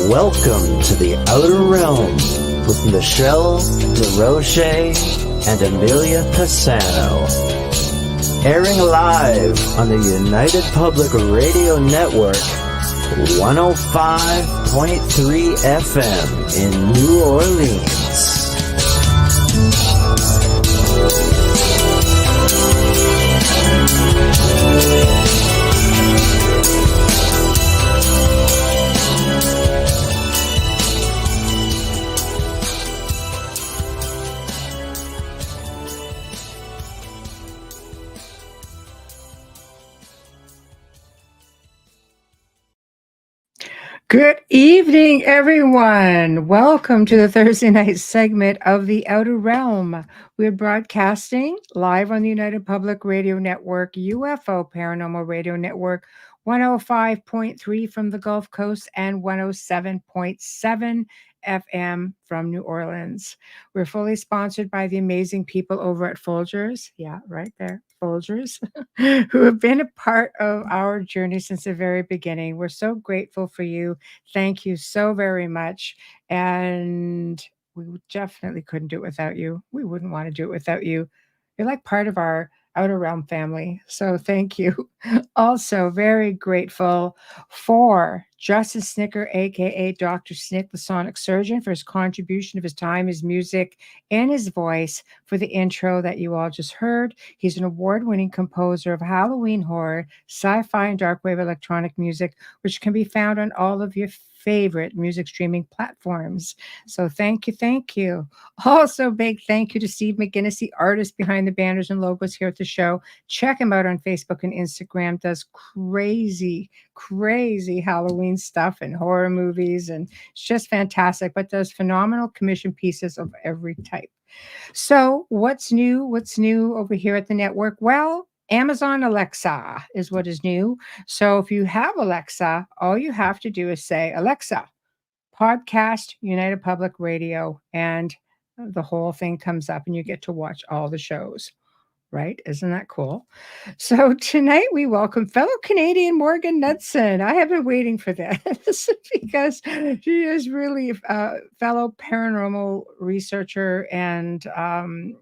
Welcome to the Outer Realm with Michelle Desrochers and Amelia Pisano. Airing live on the United Public Radio Network, 105.3 FM in New Orleans. Good evening, everyone. Welcome to the Thursday night segment of The Outer Realm. We're broadcasting live on the United Public Radio Network, UFO Paranormal Radio Network, 105.3 from the Gulf Coast and 107.7 FM from New Orleans. We're fully sponsored by the amazing people over at Folgers. Yeah, right there, Folgers, who have been a part of our journey since the very beginning. We're so grateful for you. Thank you so very much. And we definitely couldn't do it without you. We wouldn't want to do it without you. You're like part of our Outer Realm family. So thank you. Also, very grateful for Justin Snicker, aka Dr. Snick, the sonic surgeon, for his contribution of his time, his music, and his voice for the intro that you all just heard. He's an award-winning composer of Halloween horror, sci-fi, and dark wave electronic music, which can be found on all of your favorite music streaming platforms. So thank you, thank you. Also, big thank you to Steve McGinnis, the artist behind the banners and logos here at the show. Check him out on Facebook and Instagram. Does crazy Halloween stuff and horror movies, and it's just fantastic, but does phenomenal commission pieces of every type. So what's new? What's new over here at the network? Well, Amazon Alexa is what is new. So if you have Alexa, all you have to do is say, Alexa, podcast United Public Radio, and the whole thing comes up and you get to watch all the shows. Right? Isn't that cool? So tonight we welcome fellow Canadian Morgan Knudsen. I have been waiting for this because she is really a fellow paranormal researcher, and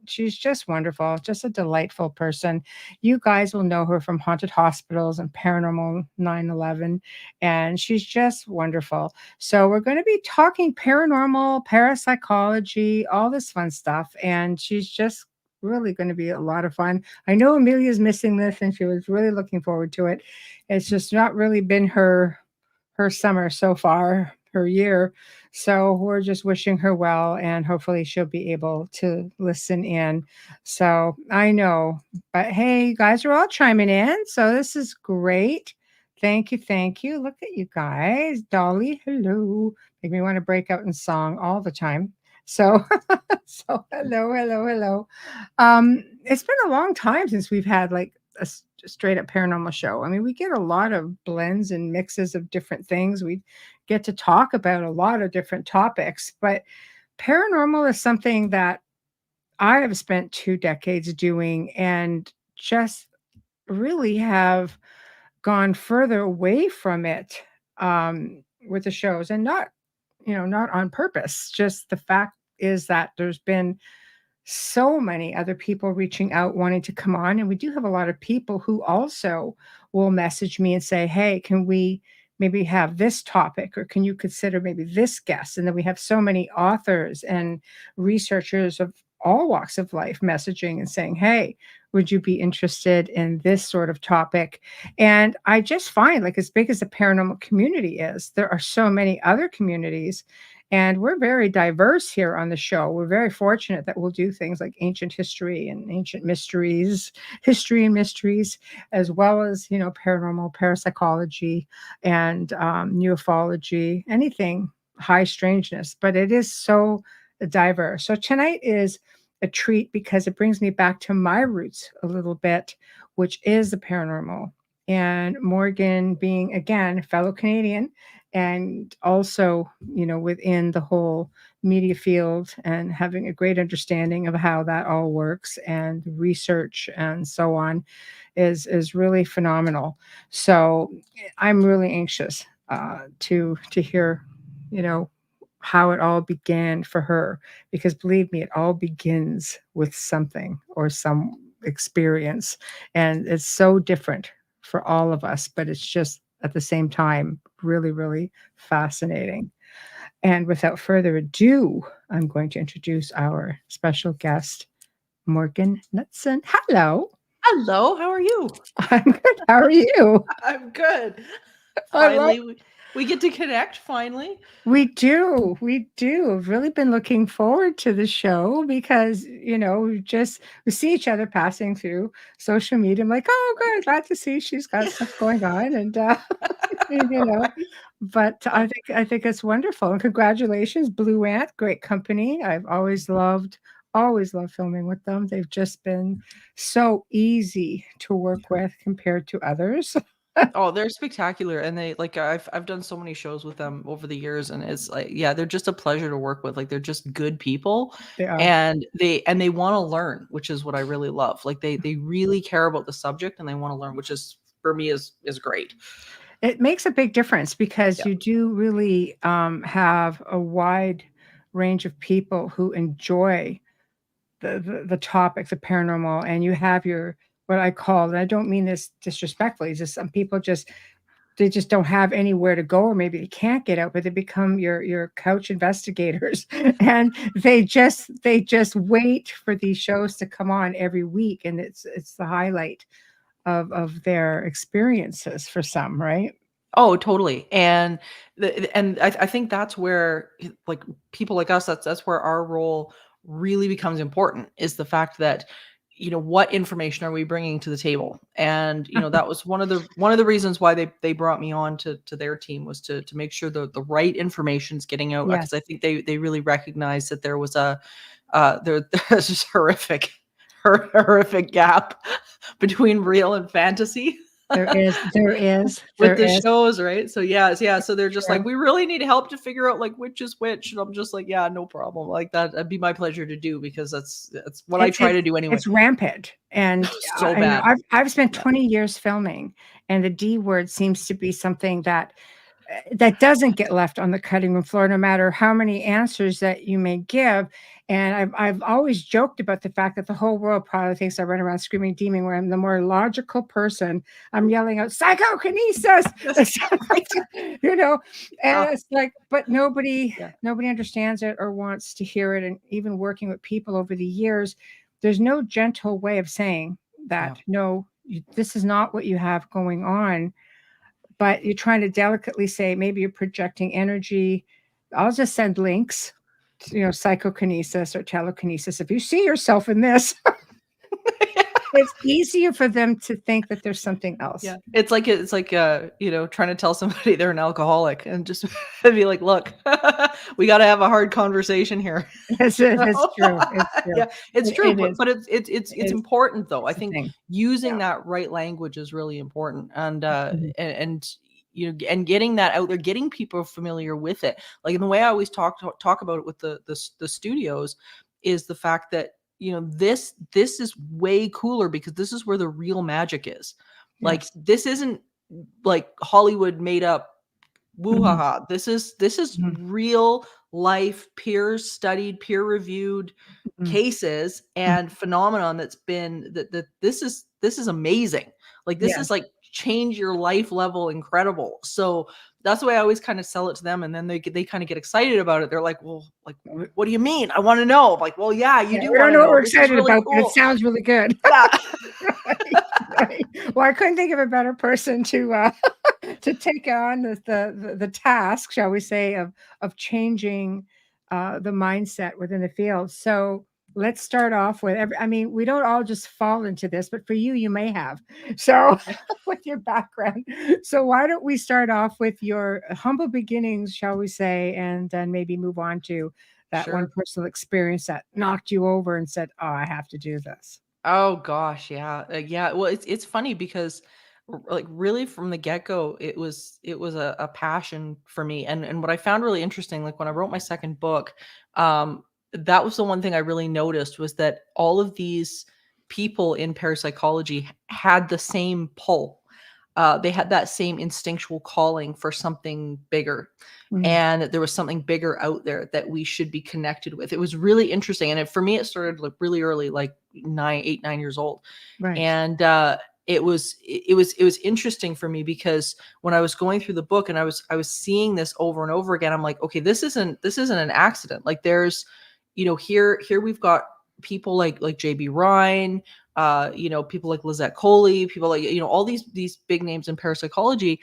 she's just wonderful, just a delightful person. You guys will know her from Haunted Hospitals and Paranormal 9/11, and she's just wonderful. So we're going to be talking paranormal, parapsychology, all this fun stuff, and she's just really going to be a lot of fun. I know Amelia's missing this and she was really looking forward to it. It's just not really been her summer so far, her year. So we're just wishing her well, and hopefully she'll be able to listen in. So I know, but hey, you guys are all chiming in. So this is great. Thank you. Thank you. Look at you guys. Dolly, hello. Make me want to break out in song all the time. So, so hello. It's been a long time since we've had like a straight up paranormal show. I mean, we get a lot of blends and mixes of different things. We get to talk about a lot of different topics, but paranormal is something that I have spent 2 decades doing, and just really have gone further away from it with the shows, and not on purpose. Just the fact is that there's been so many other people reaching out wanting to come on, and we do have a lot of people who also will message me and say, hey, can we maybe have this topic, or can you consider maybe this guest? And then we have so many authors and researchers of all walks of life messaging and saying, hey, would you be interested in this sort of topic? And I just find, like, as big as the paranormal community is, there are so many other communities, and we're very diverse here on the show. We're very fortunate that we'll do things like ancient history and ancient mysteries, history and mysteries, as well as, paranormal, parapsychology, and ufology, anything high strangeness. But it is so diverse. So tonight is a treat because it brings me back to my roots a little bit, which is the paranormal. And Morgan being, again, a fellow Canadian, and also, within the whole media field, and having a great understanding of how that all works and research and so on is really phenomenal. So I'm really anxious to hear how it all began for her, because believe me, it all begins with something or some experience, and it's so different for all of us, but it's just at the same time really, really fascinating. And without further ado, I'm going to introduce our special guest, Morgan Knudsen. Hello. Hello, how are you? I'm good. How are you? I'm good. I love Finally, we get to connect finally. We do. We do. I've really been looking forward to the show because, we see each other passing through social media. I'm like, oh, good. Glad to see she's got stuff going on. And, but I think it's wonderful. And congratulations, Blue Ant, great company. I've always loved filming with them. They've just been so easy to work with compared to others. Oh, they're spectacular, and they I've done so many shows with them over the years, and it's like, yeah, they're just a pleasure to work with. Like, they're just good people, They are. and they want to learn, which is what I really love. Like, they really care about the subject, and they want to learn, which is, for me, is great. It makes a big difference because Yeah. you do really have a wide range of people who enjoy the topic, the paranormal, and you have your what I call, and I don't mean this disrespectfully, just some people they just don't have anywhere to go, or maybe they can't get out, but they become your couch investigators, and they just wait for these shows to come on every week, and it's the highlight of their experiences for some, right? Oh, totally. And I think that's where, like, people like us, that's where our role really becomes important, is the fact that, what information are we bringing to the table? And, that was one of the reasons why they brought me on to their team, was to make sure the right information's getting out, because I Yes, think they really recognized that there was there's this horrific gap between real and fantasy there is, there is, with there the is. shows, right? So yeah, so they're just like, True. we really need help to figure out, like, which is which, and I'm just like, yeah, no problem. Like, that'd be my pleasure to do, because that's what I It's try it's to do anyway. it's rampant, and So bad. I've spent Yeah. 20 years filming, and the D word seems to be something that doesn't get left on the cutting room floor, no matter how many answers that you may give. And I've always joked about the fact that the whole world probably thinks I run around screaming demon, where I'm the more logical person. I'm yelling out psychokinesis, you know, and Ah, it's like, but nobody yeah. nobody understands it or wants to hear it. And even working with people over the years, there's no gentle way of saying Yeah. that no, this is not what you have going on, but you're trying to delicately say maybe you're projecting energy. I'll just send links, psychokinesis or telekinesis. If you see yourself in this, it's easier for them to think that there's something else. Yeah. It's like trying to tell somebody they're an alcoholic, and just be like, look, we got to have a hard conversation here. It's true. It's true. Yeah, it's true, It is. but it's It is. important, though. I It's the think thing. using Yeah. that right language is really important, and Mhm. and getting that out there, getting people familiar with it. Like, in the way I always talk about it with the studios, is the fact that, this is way cooler, because this is where the real magic is. Like, Yes. this isn't like Hollywood made up woo ha Mhm. ha. This is Mhm. real life, peer studied, peer reviewed Mhm. cases and phenomenon that's been that this is amazing. Like, this is Yes. like change your life level incredible. So that's the way I always kind of sell it to them, and then they kind of get excited about it. They're like, well, like, what do you mean? I want to know. I'm like, well, yeah, you Yeah, do we want don't to know what know. we're This is excited really about, but it cool. sounds really good. Yeah. Right, right. Well, I couldn't think of a better person to to take on the task, shall we say, of changing the mindset within the field. So let's start off with I mean, we don't all just fall into this, but for you, you may have. So with your background. So why don't we start off with your humble beginnings, shall we say, and then maybe move on to that one Sure. personal experience that knocked you over and said, "Oh, I have to do this." Oh gosh, yeah. Yeah, well, it's funny because, like, really from the get-go, it was a passion for me, and what I found really interesting, like, when I wrote my second book, that was the one thing I really noticed, was that all of these people in parapsychology had the same pull. they had that same instinctual calling for something bigger. Mhm. And that there was something bigger out there that we should be connected with. It was really interesting. And for me, it started like really early, like 9 years old. Right. And it was interesting for me because when I was going through the book and I was seeing this over and over again, I'm like, okay, this isn't an accident. Like there's, here we've got people like JB Rhine, people like Lizette Coley, people like, all these big names in parapsychology.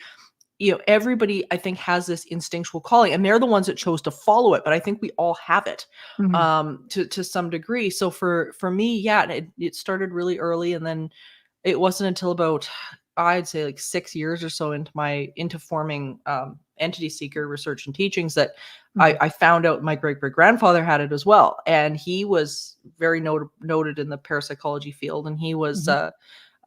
Everybody I think has this instinctual calling, and they're the ones that chose to follow it. But I think we all have it, Mhm. to some degree. So for me, yeah, it started really early, and then it wasn't until about, I'd say, like 6 years or so into forming Entityseeker research and teachings that Mhm. I found out my great grandfather had it as well, and he was very noted in the parapsychology field, and he was Mhm.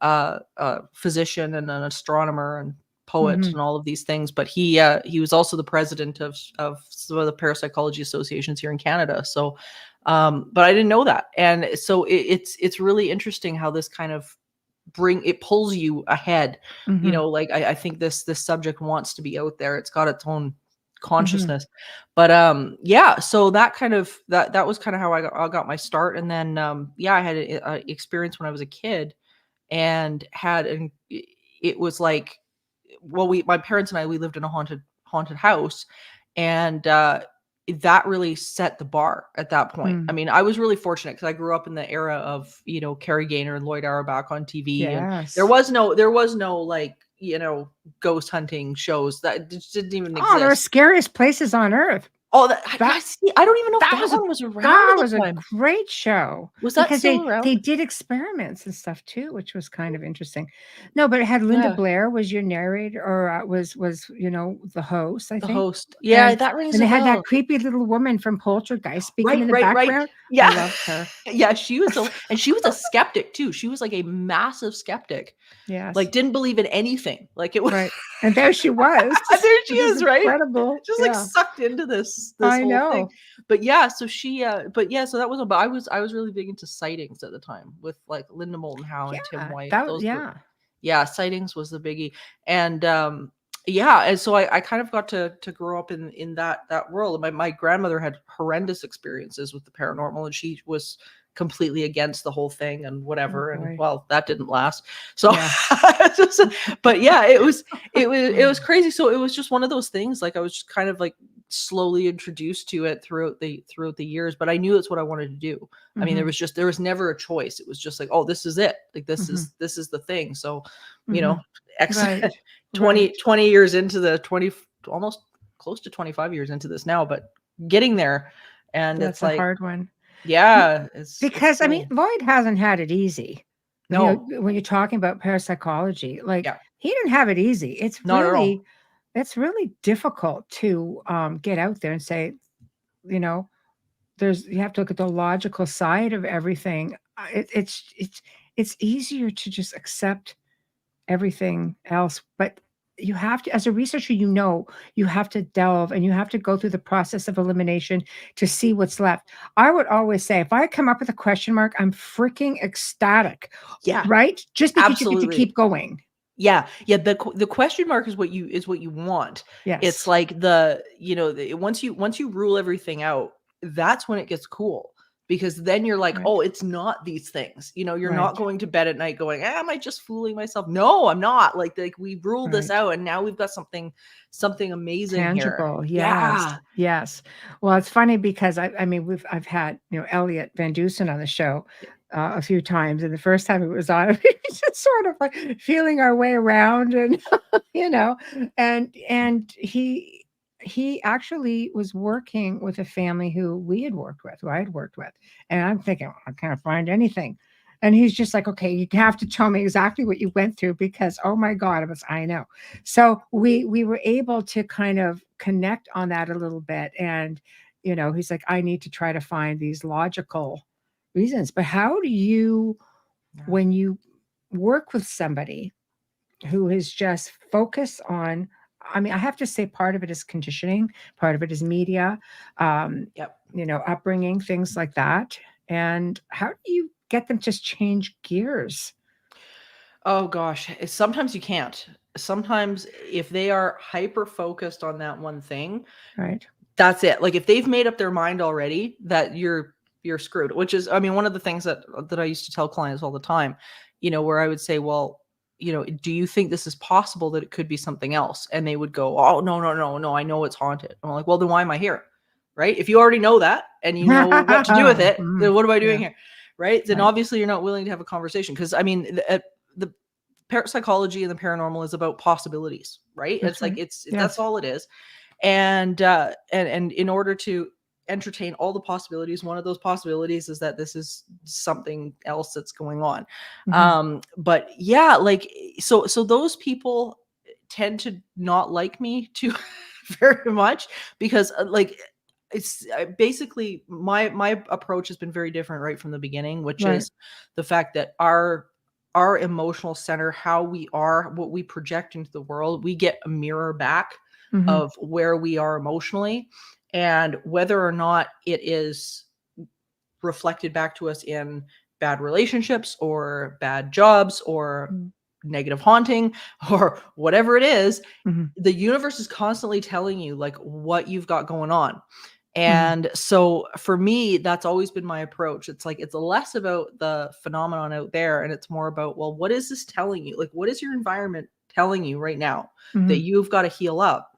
a physician and an astronomer and poet Mhm. and all of these things. But he was also the president of some of the parapsychology associations here in Canada. So, but I didn't know that, and so it's really interesting how this kind of pulls you ahead. Mhm. Like I think this subject wants to be out there. It's got its own Mhm. consciousness. But yeah, so that kind of that was kind of how I got my start. And then yeah, I had a experience when I was a kid and it was like, well, my parents and we lived in a haunted house, and that really set the bar at that point. I Mm. mean, I was really fortunate because I grew up in the era of, Carrie Gaynor and Lloyd Auerbach on TV, and there Yes. was no like, ghost hunting shows that just didn't even Oh, there are exist. scariest places on earth. Oh, that I That see. I don't even know if that that was a one was around that at was the a time. great show Was that because still they around? did experiments and stuff too, which was kind of interesting. No, but it had Linda Yeah, Blair was your narrator, or was the host, I the think. host. Yeah, And that rings and a they had that bell. creepy little woman from Poltergeist speaking Right, in the right, right. background. I Yeah. loved her. Yeah, she was a skeptic too. She was like a massive skeptic. Yes. Like, didn't believe in anything. Like, it was Right. And there she was, just there she which is is, right? incredible. Just, like, Yeah. sucked into this I whole thing. know. But, yeah, so but, yeah, so that was but I was really big into sightings at the time with, like, Linda Moulton Howe and Tim Yeah. White. That Those were, yeah. yeah, sightings was the biggie. And yeah, and so I kind of got to grow up in that world. My grandmother had horrendous experiences with the paranormal, and she was completely against the whole thing and Oh whatever. And boy. well, that didn't last. So Yeah. but yeah, it was crazy. So it was just one of those things. Like I was just kind of like slowly introduced to it throughout the years, but I knew that's what I wanted to do. I mean, Mhm. there was never a choice. It was just like, oh, this is it. Like Mhm. this is the thing. So, you know, Mhm. X Right. 20 Right. 20 years into the 20, almost close to 25 years into this now, but getting there. And it's That's a like, hard one. Be yeah, it's because, I mean, cool. Lloyd hasn't had it easy. No, When you're talking about parapsychology, like, yeah, he didn't have it easy. not at all. It's really difficult to, get out there and say, you know, you have to look at the logical side of everything. It's easier to just accept everything else, but you have to, as a researcher, you have to delve and you have to go through the process of elimination to see what's left. I would always say, if I come up with a question mark, I'm freaking ecstatic, Yeah, right? Just because you get to absolutely. keep going. Yeah, yeah, the question mark is what you want. It's Yes. like once you rule everything out, that's when it gets cool, because then you're like, Right. "Oh, it's not these things." You're not Right. going to bed at night going, Am I just fooling myself?" No, I'm not. Like we ruled this Right. out, and now we've got something amazing here. Tangible. Yes. Yeah. Yes. Well, it's funny because I mean, I've had, Elliot Van Dusen on the show a few times. And the first time it was on, we was just sort of like feeling our way around and, you know, and he actually was working with a family who who I had worked with. And I'm thinking, I can't find anything. And he's just like, okay, you have to tell me exactly what you went through because, oh my God, I know. So we were able to kind of connect on that a little bit. And, he's like, I need to try to find these logical reasons. But how do you, Yeah. when you work with somebody who is just focused on, I mean, I have to say part of it is conditioning, part of it is media, um, Yep. upbringing, things like that. And how do you get them to change gears? Oh gosh, sometimes you can't. Sometimes if they are hyper focused on that one thing, Right. that's it. Like if they've made up their mind already that you're screwed, which is, I mean, one of the things that I used to tell clients all the time, where I would say, well, do you think this is possible that it could be something else? And they would go, oh, no, no, no, no, I know it's haunted. I'm like, well, then why am I here? Right? If you already know that and you know what to do with it, then what am I doing Yeah. here? Right? Then Right. obviously you're not willing to have a conversation. Because I mean, the parapsychology and the paranormal is about possibilities, right? That's It's like right. that's Yes. all it is. And in order to entertain all the possibilities, one of those possibilities is that this is something else that's going on. Mhm. But yeah, like so those people tend to not like me too very much because like it's basically my approach has been very different right from the beginning, which Right. is the fact that our emotional center, how we are, what we project into the world, we get a mirror back Mhm. of where we are emotionally, and whether or not it is reflected back to us in bad relationships or bad jobs or Mm. negative haunting or whatever it is, Mhm. the universe is constantly telling you like what you've got going on. Mhm. And so for me, that's always been my approach. It's like it's less about the phenomenon out there and it's more about, well, what is this telling you? Like, what is your environment telling you right now that Mhm. you've got to heal up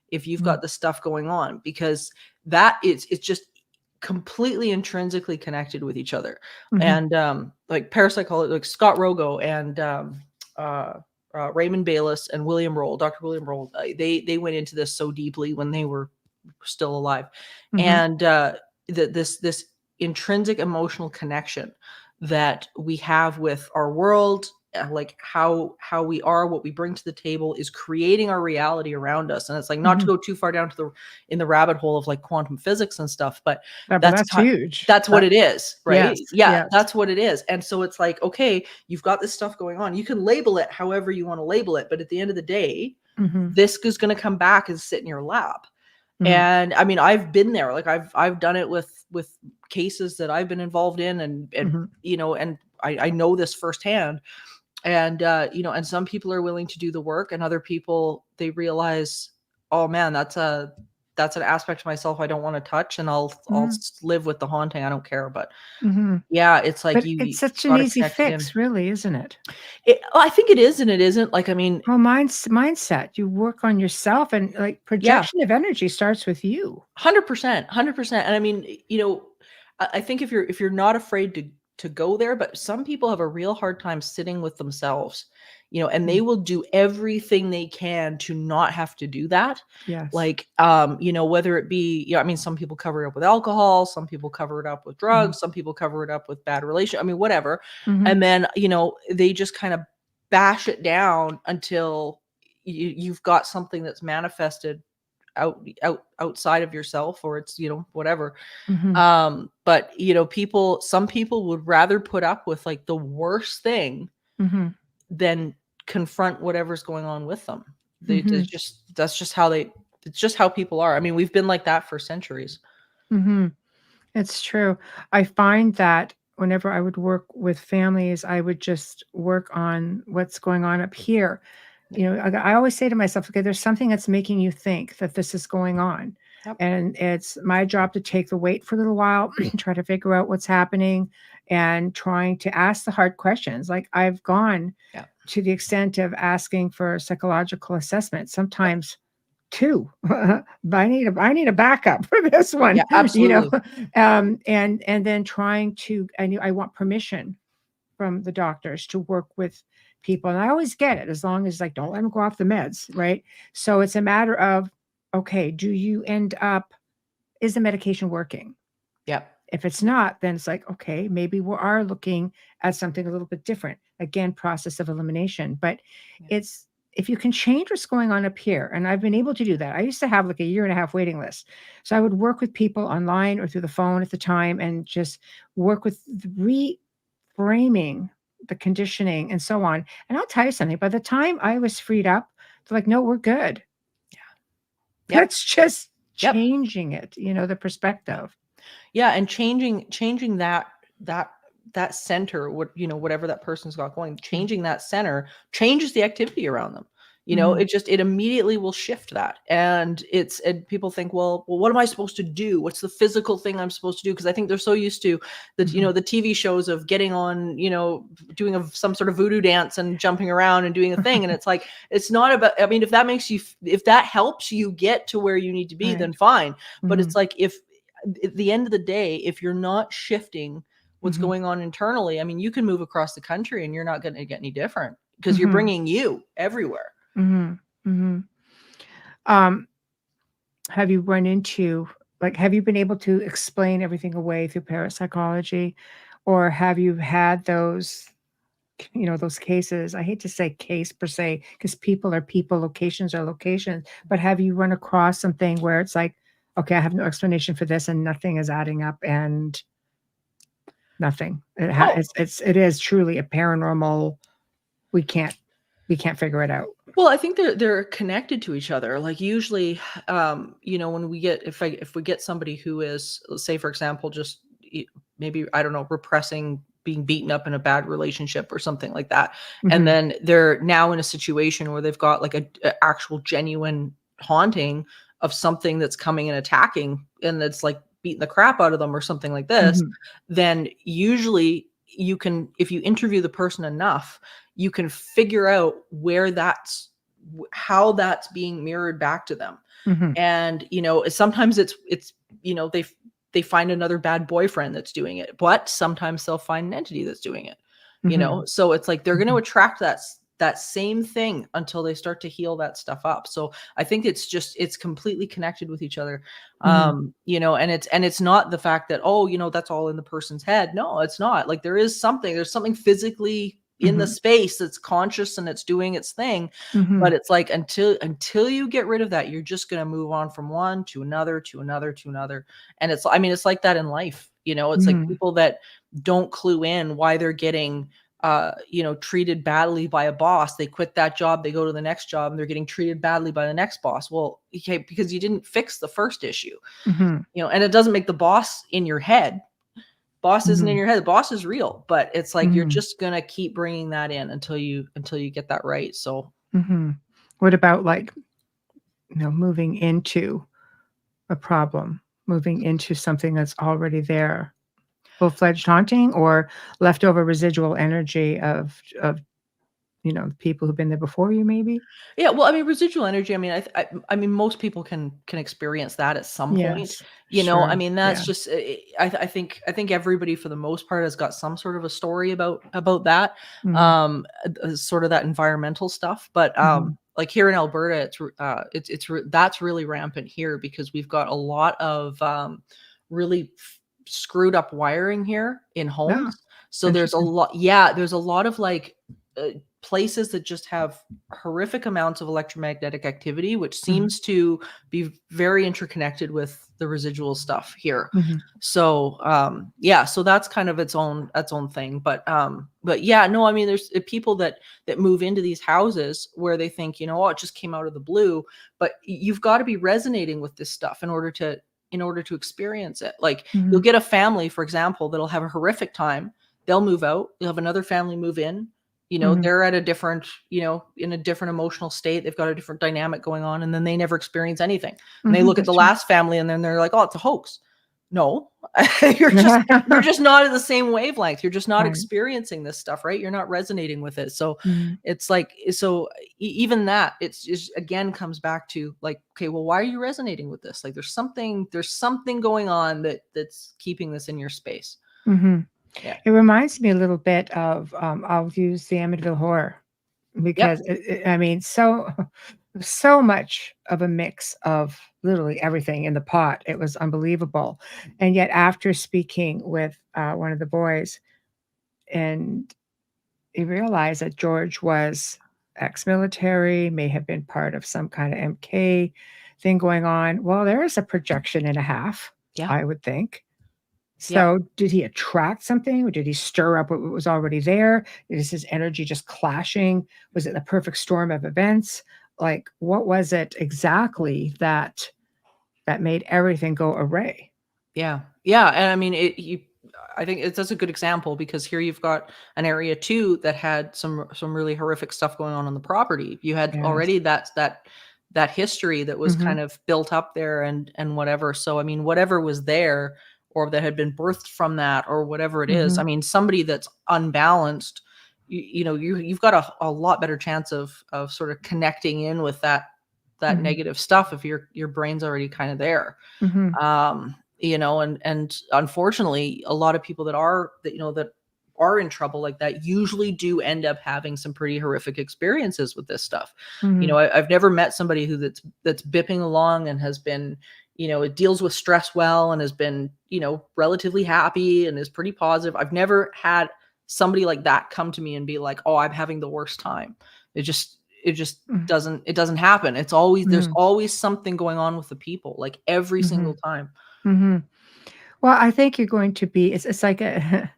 if you've Mhm. got this stuff going on? Because that is, it's just completely intrinsically connected with each other. Mhm. And like parapsychology, like Scott Rogo and uh, Raymond Bayless and Dr. William Roll, they went into this so deeply when they were still alive. Mhm. And this intrinsic emotional connection that we have with our world, like how we are, what we bring to the table is creating our reality around us. And it's like not to Mhm. go too far down to the rabbit hole of like quantum physics and stuff, but Yeah, but that's that's huge. that's what it is, Yes. right? Yeah, Yes. that's what it is. And so it's like, okay, you've got this stuff going on. You can label it however you want to label it, but at the end of the day, Mhm. this is going to come back and sit in your lap. Mhm. And I mean, I've been there. Like I've done it with cases that I've been involved in, and Mhm. and I know this firsthand. And and some people are willing to do the work, and other people they realize, oh man, that's an aspect of myself I don't want to touch, and I'll Mhm. live with the haunting. I don't care. But Mhm. yeah, it's like But you it's such an got to easy connect it in. fix, really, isn't it? I think it is, and it isn't. Like I mean, Well, mindset. You work on yourself and, like, yeah. projection of energy starts with you. 100%, 100%. And I mean, I think if you're not afraid to go there, but some people have a real hard time sitting with themselves, and they Mm. will do everything they can to not have to do that. Yes. Like, whether it be, I mean, some people cover it up with alcohol, some people cover it up with Mhm. drugs, some people cover it up with bad relation. I mean, whatever. Mhm. And then, they just kind of bash it down until you've got something that's manifested outside of yourself, or it's whatever. Mhm. But some people would rather put up with like the worst thing Mhm. than confront whatever's going on with them. Mhm. That's just how they it's just how people are. I mean, we've been like that for centuries. Mhm. It's true. I find that whenever I would work with families, I would just work on what's going on up here. Yep. I always say to myself, okay, there's something that's making you think that this is going on. Yep. And it's my job to take the weight for a little while, try to figure out what's happening and trying to ask the hard questions. Like I've gone Yep. to the extent of asking for psychological assessment, Yep. sometimes two. But I need a backup for this one, Yeah, absolutely. and then trying to I want permission from the doctors to work with people, and I always get it as long as like don't let them go off the meds, right? So it's a matter of okay, do you end up is the medication working? Yep. If it's not, then it's like, okay, maybe we are looking at something a little bit different. Again, process of elimination. But Yeah. it's if you can change what's going on up here, and I've been able to do that. I used to have like a year and a half waiting list. So I would work with people online or through the phone at the time and just work with reframing the conditioning and so on. And I'll tell you something, by the time I was freed up, they're like, no, we're good. Yep. It's just Yep. changing it, the perspective. Yeah, and changing that that center, whatever that person's got going, changing that center changes the activity around them. It immediately will shift that. And people think, well, what am I supposed to do? What's the physical thing I'm supposed to do? Because I think they're so used to the, the TV shows of getting on, doing some sort of voodoo dance and jumping around and doing a thing. And it's like, it's not about, I mean, if that helps you get to where you need to be, then fine. But it's like, if at the end of the day, if you're not shifting what's going on internally, I mean, you can move across the country and you're not going to get any different, because you're bringing you everywhere. Have you run into, have you been able to explain everything away through parapsychology, or have you had those, those cases? I hate to say case per se, because people are people, locations are locations, but have you run across something where it's like, okay, I have no explanation for this and nothing is adding up and nothing. It is truly a paranormal. We can't figure it out. Well, I think they're connected to each other. Like usually, when we get, if we get somebody who is, let's say, for example, just maybe, I don't know, repressing being beaten up in a bad relationship or something like that. And then they're now in a situation where they've got like a actual genuine haunting of something that's coming and attacking, and it's like beating the crap out of them or something like this. Then usually you can, if you interview the person enough, you can figure out how that's being mirrored back to them. And, sometimes it's, they find another bad boyfriend that's doing it, but sometimes they'll find an entity that's doing it, so it's like, they're going to attract that same thing until they start to heal that stuff up. So I think it's completely connected with each other. And it's not the fact that, that's all in the person's head. No, it's not. Like there's something physically in the space that's conscious and it's doing its thing. But it's like, until you get rid of that, you're just going to move on from one to another, to another, to another. And it's like that in life. It's like people that don't clue in why they're getting treated badly by a boss. They quit that job, they go to the next job, and they're getting treated badly by the next boss. Well, okay, because you didn't fix the first issue. And it doesn't make the boss in your head. Boss isn't in your head. The boss is real, but it's like, you're just gonna keep bringing that in until you get that right. So what about moving into a problem, moving into something that's already there? Full-fledged haunting or leftover residual energy of the people who've been there before you, maybe? Yeah, well, I mean, residual energy, I mean, I mean, most people can experience that at some point. I mean, that's just, I think everybody for the most part has got some sort of a story about that, sort of that environmental stuff. But like here in Alberta, that's really rampant here, because we've got a lot of really screwed up wiring here in homes. So there's a lot of like places that just have horrific amounts of electromagnetic activity, which seems to be very interconnected with the residual stuff here. So so that's kind of its own thing. But yeah, no, I mean, there's people that move into these houses where they think, it just came out of the blue, but you've got to be resonating with this stuff in order to experience it. Like you'll get a family, for example, that'll have a horrific time. They'll move out. You'll have another family move in. They're at a different, in a different emotional state. They've got a different dynamic going on, and then they never experience anything. And they look at the last family, and then they're like, "Oh, it's a hoax." No, you're just not at the same wavelength. You're just not experiencing this stuff, right? You're not resonating with it. So it's like, even that, it's again comes back to like, okay, well, why are you resonating with this? Like, there's something going on that's keeping this in your space. Yeah. It reminds me a little bit of, I'll use the Amityville Horror, because I mean, so much of a mix of literally everything in the pot. It was unbelievable. And yet after speaking with one of the boys, and he realized that George was ex-military, may have been part of some kind of MK thing going on. Well, there is a projection and a half, I would think. So did he attract something, or did he stir up what was already there? Is his energy just clashing? Was it the perfect storm of events? Like, what was it exactly that made everything go array? Yeah. And I mean, I think that's a good example, because here you've got an area too that had some really horrific stuff going on the property. You had Yes. already that history that was kind of built up there and whatever. So I mean, whatever was there or that had been birthed from that or whatever it is, I mean, somebody that's unbalanced, you've got a lot better chance of sort of connecting in with that negative stuff if your brain's already kind of there. And unfortunately, a lot of people that are in trouble like that usually do end up having some pretty horrific experiences with this stuff. I've never met somebody that's bipping along and has been, it deals with stress well and has been, relatively happy and is pretty positive. I've never had somebody like that come to me and be like, oh, I'm having the worst time. It just doesn't happen. It's always, there's always something going on with the people, like every single time. Well, I think you're going to be, it's like a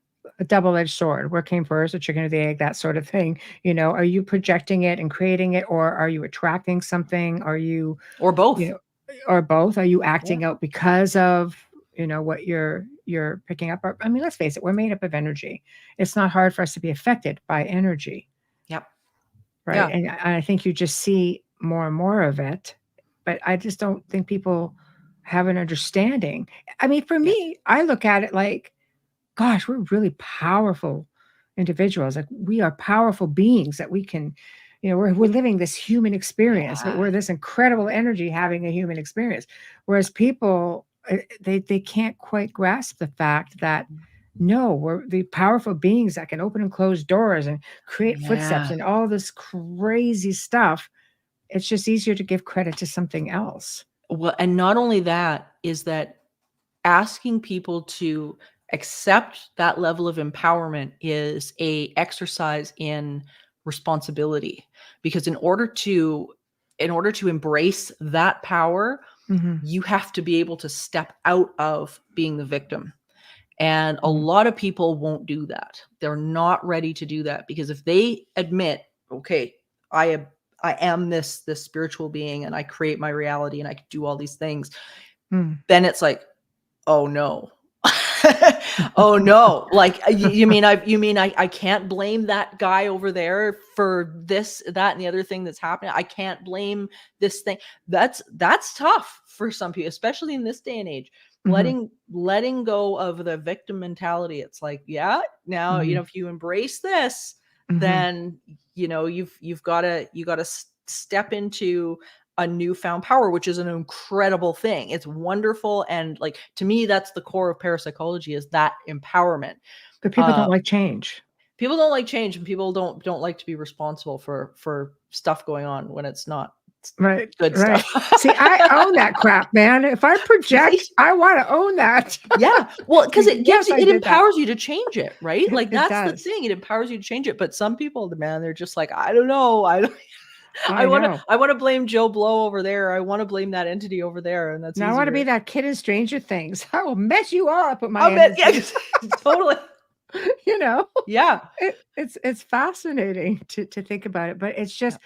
double-edged sword. What came first, the chicken or the egg, that sort of thing. Are you projecting it and creating it, or are you attracting something? Are you, or both? Or both? Are you acting out because of, what you're picking up? I mean, let's face it, we're made up of energy. It's not hard for us to be affected by energy. Yep. Right. Yeah. And I think you just see more and more of it, but I just don't think people have an understanding. I mean, for me, I look at it like, gosh, we're really powerful individuals. Like, we are powerful beings that we can, we're living this human experience. Yeah. We're this incredible energy having a human experience. Whereas people, they can't quite grasp the fact that, no, we're the powerful beings that can open and close doors and create footsteps and all this crazy stuff. It's just easier to give credit to something else. Well, and not only that, is that asking people to accept that level of empowerment is a exercise in responsibility, because in order to embrace that power, you have to be able to step out of being the victim. And a lot of people won't do that. They're not ready to do that, because if they admit, okay, I am this spiritual being and I create my reality and I can do all these things, then it's like, oh no. Oh no. Like, you mean I can't blame that guy over there for this, that, and the other thing that's happening. I can't blame this thing. That's tough for some people, especially in this day and age. Letting go of the victim mentality. It's like, yeah, now, if you embrace this, then, you've got to step into a newfound power, which is an incredible thing. It's wonderful. And like, to me, that's the core of parapsychology, is that empowerment. But people don't like change. People don't like change, and people don't like to be responsible for stuff going on when it's not right. Good right. stuff. See, I own that crap, man. If I project, I want to own that. Yeah. Well, because it gives Yes, I it did empowers you to change it, right? Like, It that's the does. thing. It empowers you to change it. But some people, man, they're just like, I don't know. I I know. want to blame Joe Blow over there. I want to blame that entity over there. And that's Now I want to be easier. that kid in Stranger Things. I will mess you all up with my I bet, energy. yeah, totally. Yeah. It's fascinating to think about it, but it's just,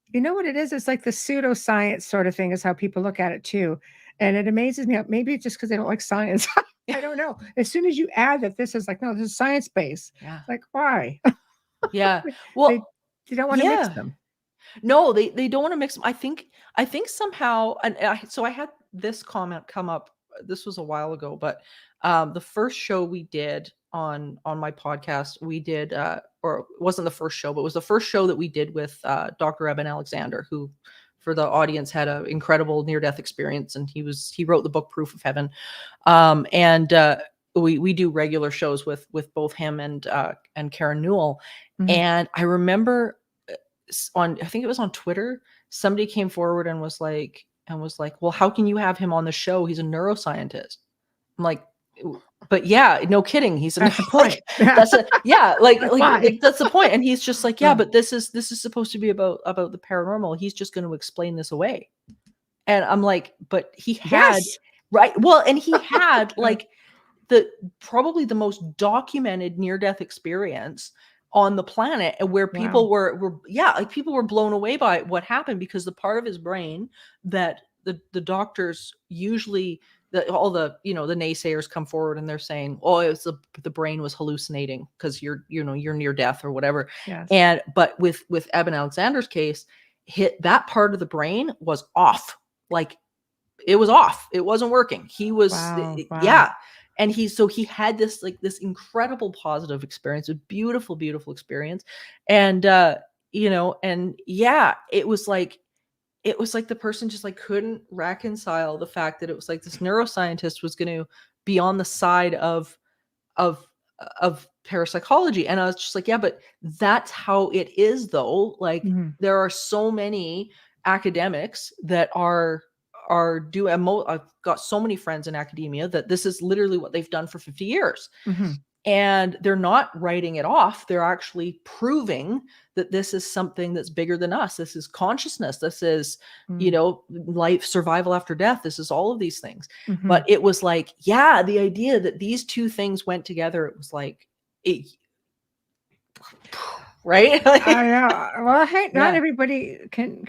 you know what it is? It's like the pseudoscience sort of thing is how people look at it too. And it amazes me. Maybe it's just because they don't like science. I don't know. As soon as you add that this is like, no, this is science-based. Yeah. Like, why? Yeah. Well, they don't want to mix them. No, they don't want to mix them. I think somehow, so I had this comment come up. This was a while ago, but the first show we did on my podcast, we did, or it wasn't the first show, but it was the first show that we did with Dr. Eben Alexander, who, for the audience, had an incredible near-death experience, and he wrote the book Proof of Heaven. We do regular shows with both him and Karen Newell. And I remember I think it was on Twitter, somebody came forward and was like, well, how can you have him on the show? He's a neuroscientist. I'm like, but yeah, no kidding. That's the point. That's the point. And he's just like, yeah, but this is supposed to be about the paranormal. He's just going to explain this away. And I'm like, but he had, right. Well, and he had like probably the most documented near-death experience on the planet, and where people were people were blown away by what happened, because the part of his brain that the doctors usually all the, the naysayers come forward and they're saying, oh, it's the brain was hallucinating because you're near death or whatever. Yes. But with Eben Alexander's case, that part of the brain was off. Like, it was off. It wasn't working. He was, Wow. yeah. And he had this incredible positive experience, a beautiful, beautiful experience. And, and yeah, it was like the person just couldn't reconcile the fact that it was this neuroscientist was going to be on the side of parapsychology. And I was just like, yeah, but that's how it is though. There are so many academics that are doing, I've got so many friends in academia that this is literally what they've done for 50 years. And they're not writing it off. They're actually proving that this is something that's bigger than us. This is consciousness. This is, life, survival after death. This is all of these things. But it was the idea that these two things went together, it was right? I know. Well, hey, not everybody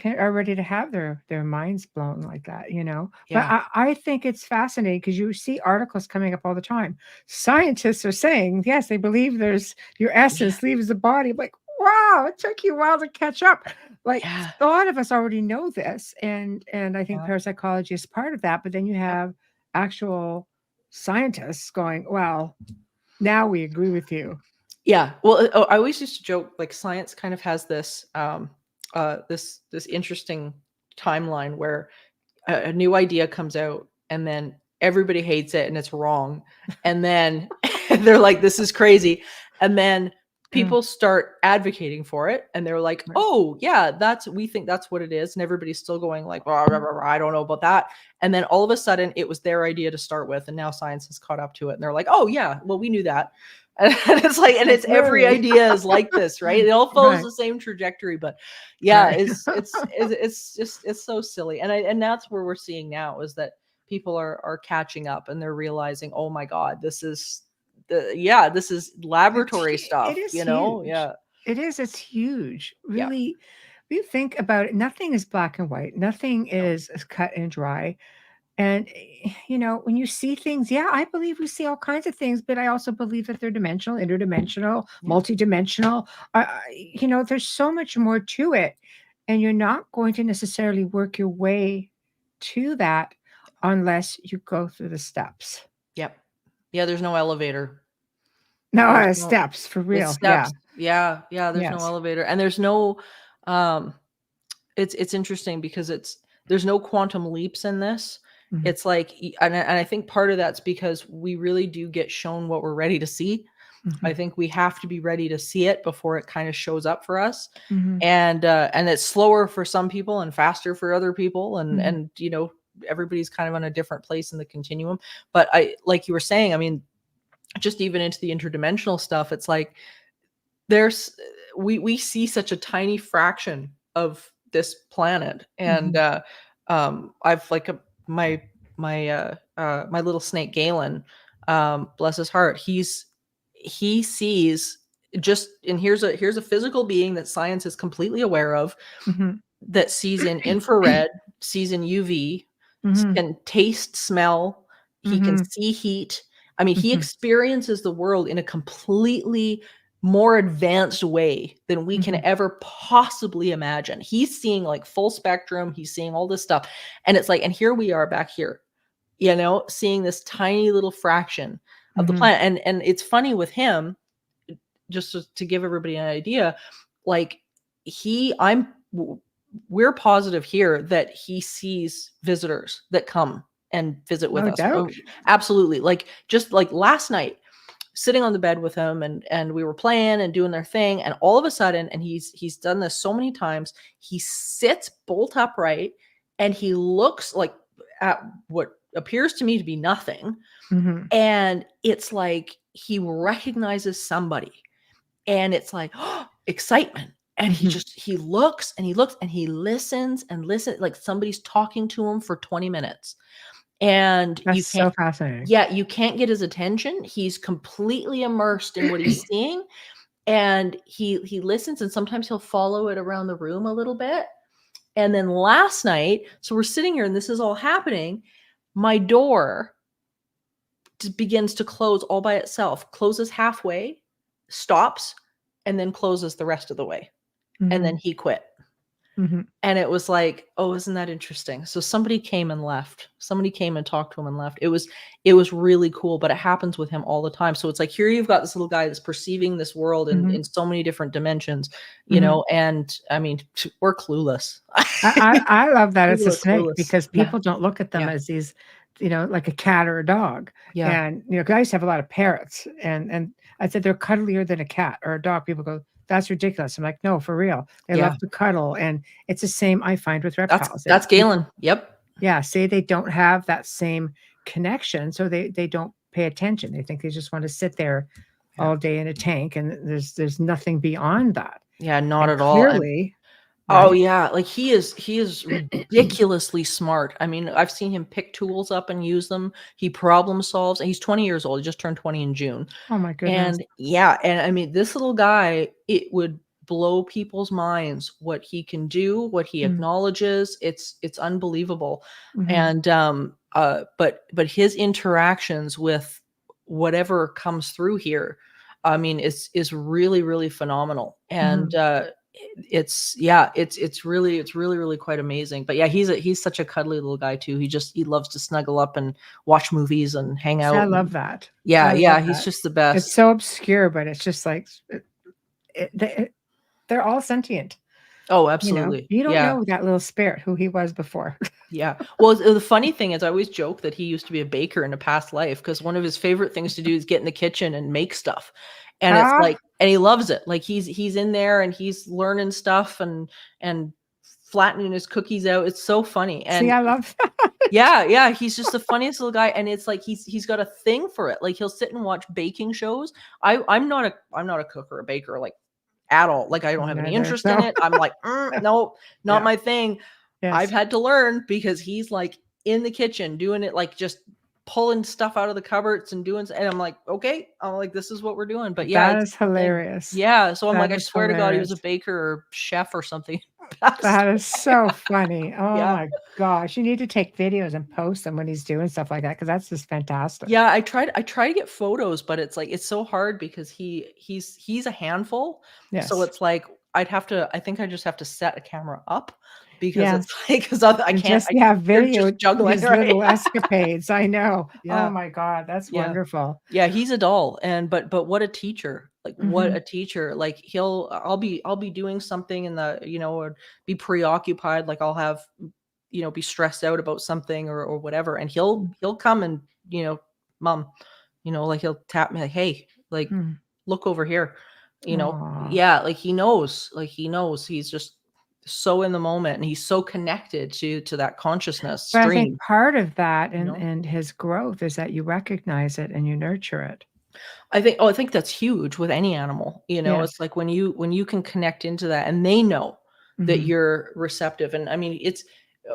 are ready to have their minds blown like that, Yeah. But I think it's fascinating because you see articles coming up all the time. Scientists are saying, yes, they believe there's your essence leaves the body. Like, wow, it took you a while to catch up. A lot of us already know this, and I think parapsychology is part of that. But then you have actual scientists going, well, now we agree with you. Yeah. Well, I always used to joke, science kind of has this, this interesting timeline where a new idea comes out and then everybody hates it and it's wrong. And then they're like, this is crazy. And then people start advocating for it and they're like, oh yeah, we think that's what it is. And everybody's still going I don't know about that. And then all of a sudden it was their idea to start with. And now science has caught up to it. And they're like, oh yeah, well, we knew that. And it's it's every idea is like this, right? It all follows the same trajectory, but yeah, it's just, it's so silly. And that's where we're seeing now is that people are catching up and they're realizing, oh my God, this is laboratory stuff, it is huge. Yeah, it is. It's huge. Really, when you think about it, nothing is black and white. Nothing is cut and dry. And, when you see things, I believe we see all kinds of things, but I also believe that they're dimensional, interdimensional, multidimensional. There's so much more to it. And you're not going to necessarily work your way to that unless you go through the steps. Yep. Yeah, there's no elevator. No, steps for real. Steps. Yeah. There's no elevator. And there's no, it's interesting because there's no quantum leaps in this. It's and I think part of that's because we really do get shown what we're ready to see. I think we have to be ready to see it before it kind of shows up for us. And it's slower for some people and faster for other people. And everybody's kind of on a different place in the continuum. But like you were saying, I mean, just even into the interdimensional stuff, it's we see such a tiny fraction of this planet. And I've my little snake Galen, bless his heart, he sees and here's a physical being that science is completely aware of, that sees in infrared, sees in UV, can taste, smell, he can see heat. I mean, he experiences the world in a completely more advanced way than we can ever possibly imagine. He's seeing full spectrum. He's seeing all this stuff. And it's and here we are back here, seeing this tiny little fraction of the planet. And it's funny with him, just to give everybody an idea, we're positive here that he sees visitors that come and visit with us. Doubt. Absolutely. Just last night, sitting on the bed with him and we were playing and doing their thing. And all of a sudden, and he's done this so many times, he sits bolt upright and he looks at what appears to me to be nothing. And it's he recognizes somebody and it's excitement. And he looks and he looks and he listens and listens, somebody's talking to him for 20 minutes. And that's so fascinating. Yeah, you can't get his attention. He's completely immersed in what he's seeing. And he listens, and sometimes he'll follow it around the room a little bit. And then last night, so we're sitting here and this is all happening. My door begins to close all by itself, closes halfway, stops, and then closes the rest of the way. And then he quit. And it was like, oh, isn't that interesting? So somebody came and left. Somebody came and talked to him and left. It was really cool, but it happens with him all the time. So it's like, here you've got this little guy that's perceiving this world in so many different dimensions, you know, and I mean, we're clueless. I love that it's a People are snake clueless. because Yeah. people don't look at them Yeah. as these, you know, like a cat or a dog. Yeah. And, you know, 'cause I used to have a lot of parrots and I said they're cuddlier than a cat or a dog. People go, that's ridiculous. I'm like, no, for real. They Yeah. love to cuddle. And it's the same I find with reptiles. That's Galen. Yep. Yeah. Say they don't have that same connection. So they don't pay attention. They think they just want to sit there all day in a tank. And there's nothing beyond that. Yeah, not And at all. And clearly, oh right? yeah, like he is ridiculously smart. I mean, I've seen him pick tools up and use them. He problem solves, and he's 20 years old. He just turned 20 in June. Oh my goodness. And yeah, and I mean, this little guy, it would blow people's minds what he can do, what he acknowledges. It's unbelievable. And but his interactions with whatever comes through here, I mean, is really, really phenomenal. And it's really quite amazing. But yeah, he's such a cuddly little guy too. He loves to snuggle up and watch movies and hang out. I love that. Yeah, I yeah, love he's that. just the best. It's so obscure, but it's just like they're all sentient. Oh, You absolutely. know, you don't Yeah. know that little spirit who he was before. Yeah. Well, the funny thing is I always joke that he used to be a baker in a past life because one of his favorite things to do is get in the kitchen and make stuff. And it's like, and he loves it. Like he's in there and he's learning stuff and flattening his cookies out. It's so funny. And See, I love that. yeah, he's just the funniest little guy. And it's like he's got a thing for it. Like he'll sit and watch baking shows. I'm not a cook or a baker, like at all. Like I don't have any interest in it. I'm like, no, not my thing. Yes. I've had to learn because he's like in the kitchen doing it, like just pulling stuff out of the cupboards and doing, and I'm like, okay, I'm like, this is what we're doing. But yeah, that is hilarious. Yeah. So I'm That like, I is swear to God, he was a hilarious. baker or chef or something. That is so funny. Oh Yeah. my gosh. You need to take videos and post them when he's doing stuff like that because that's just fantastic. Yeah, I try to get photos, but it's like it's so hard because he's a handful. Yes. So it's like I think I just have to set a camera up because Yeah. it's like because I And can't just have they're video just juggling, his right? little escapades. I know. Yeah. Oh my God. That's Yeah. wonderful. Yeah, he's a doll, and but what a teacher! Like what Mhm. a teacher! Like I'll be doing something in the or be preoccupied. Like I'll have be stressed out about something or whatever, and he'll come and mom, like he'll tap me like, hey, like Mm. look over here, Aw. yeah, like he knows, he's just so in the moment and he's so connected to that consciousness But I stream. think part of that You know? and his growth is that you recognize it and you nurture it. I think that's huge with any animal, Yes. it's like when you can connect into that and they know that Mhm. you're receptive. And I mean, it's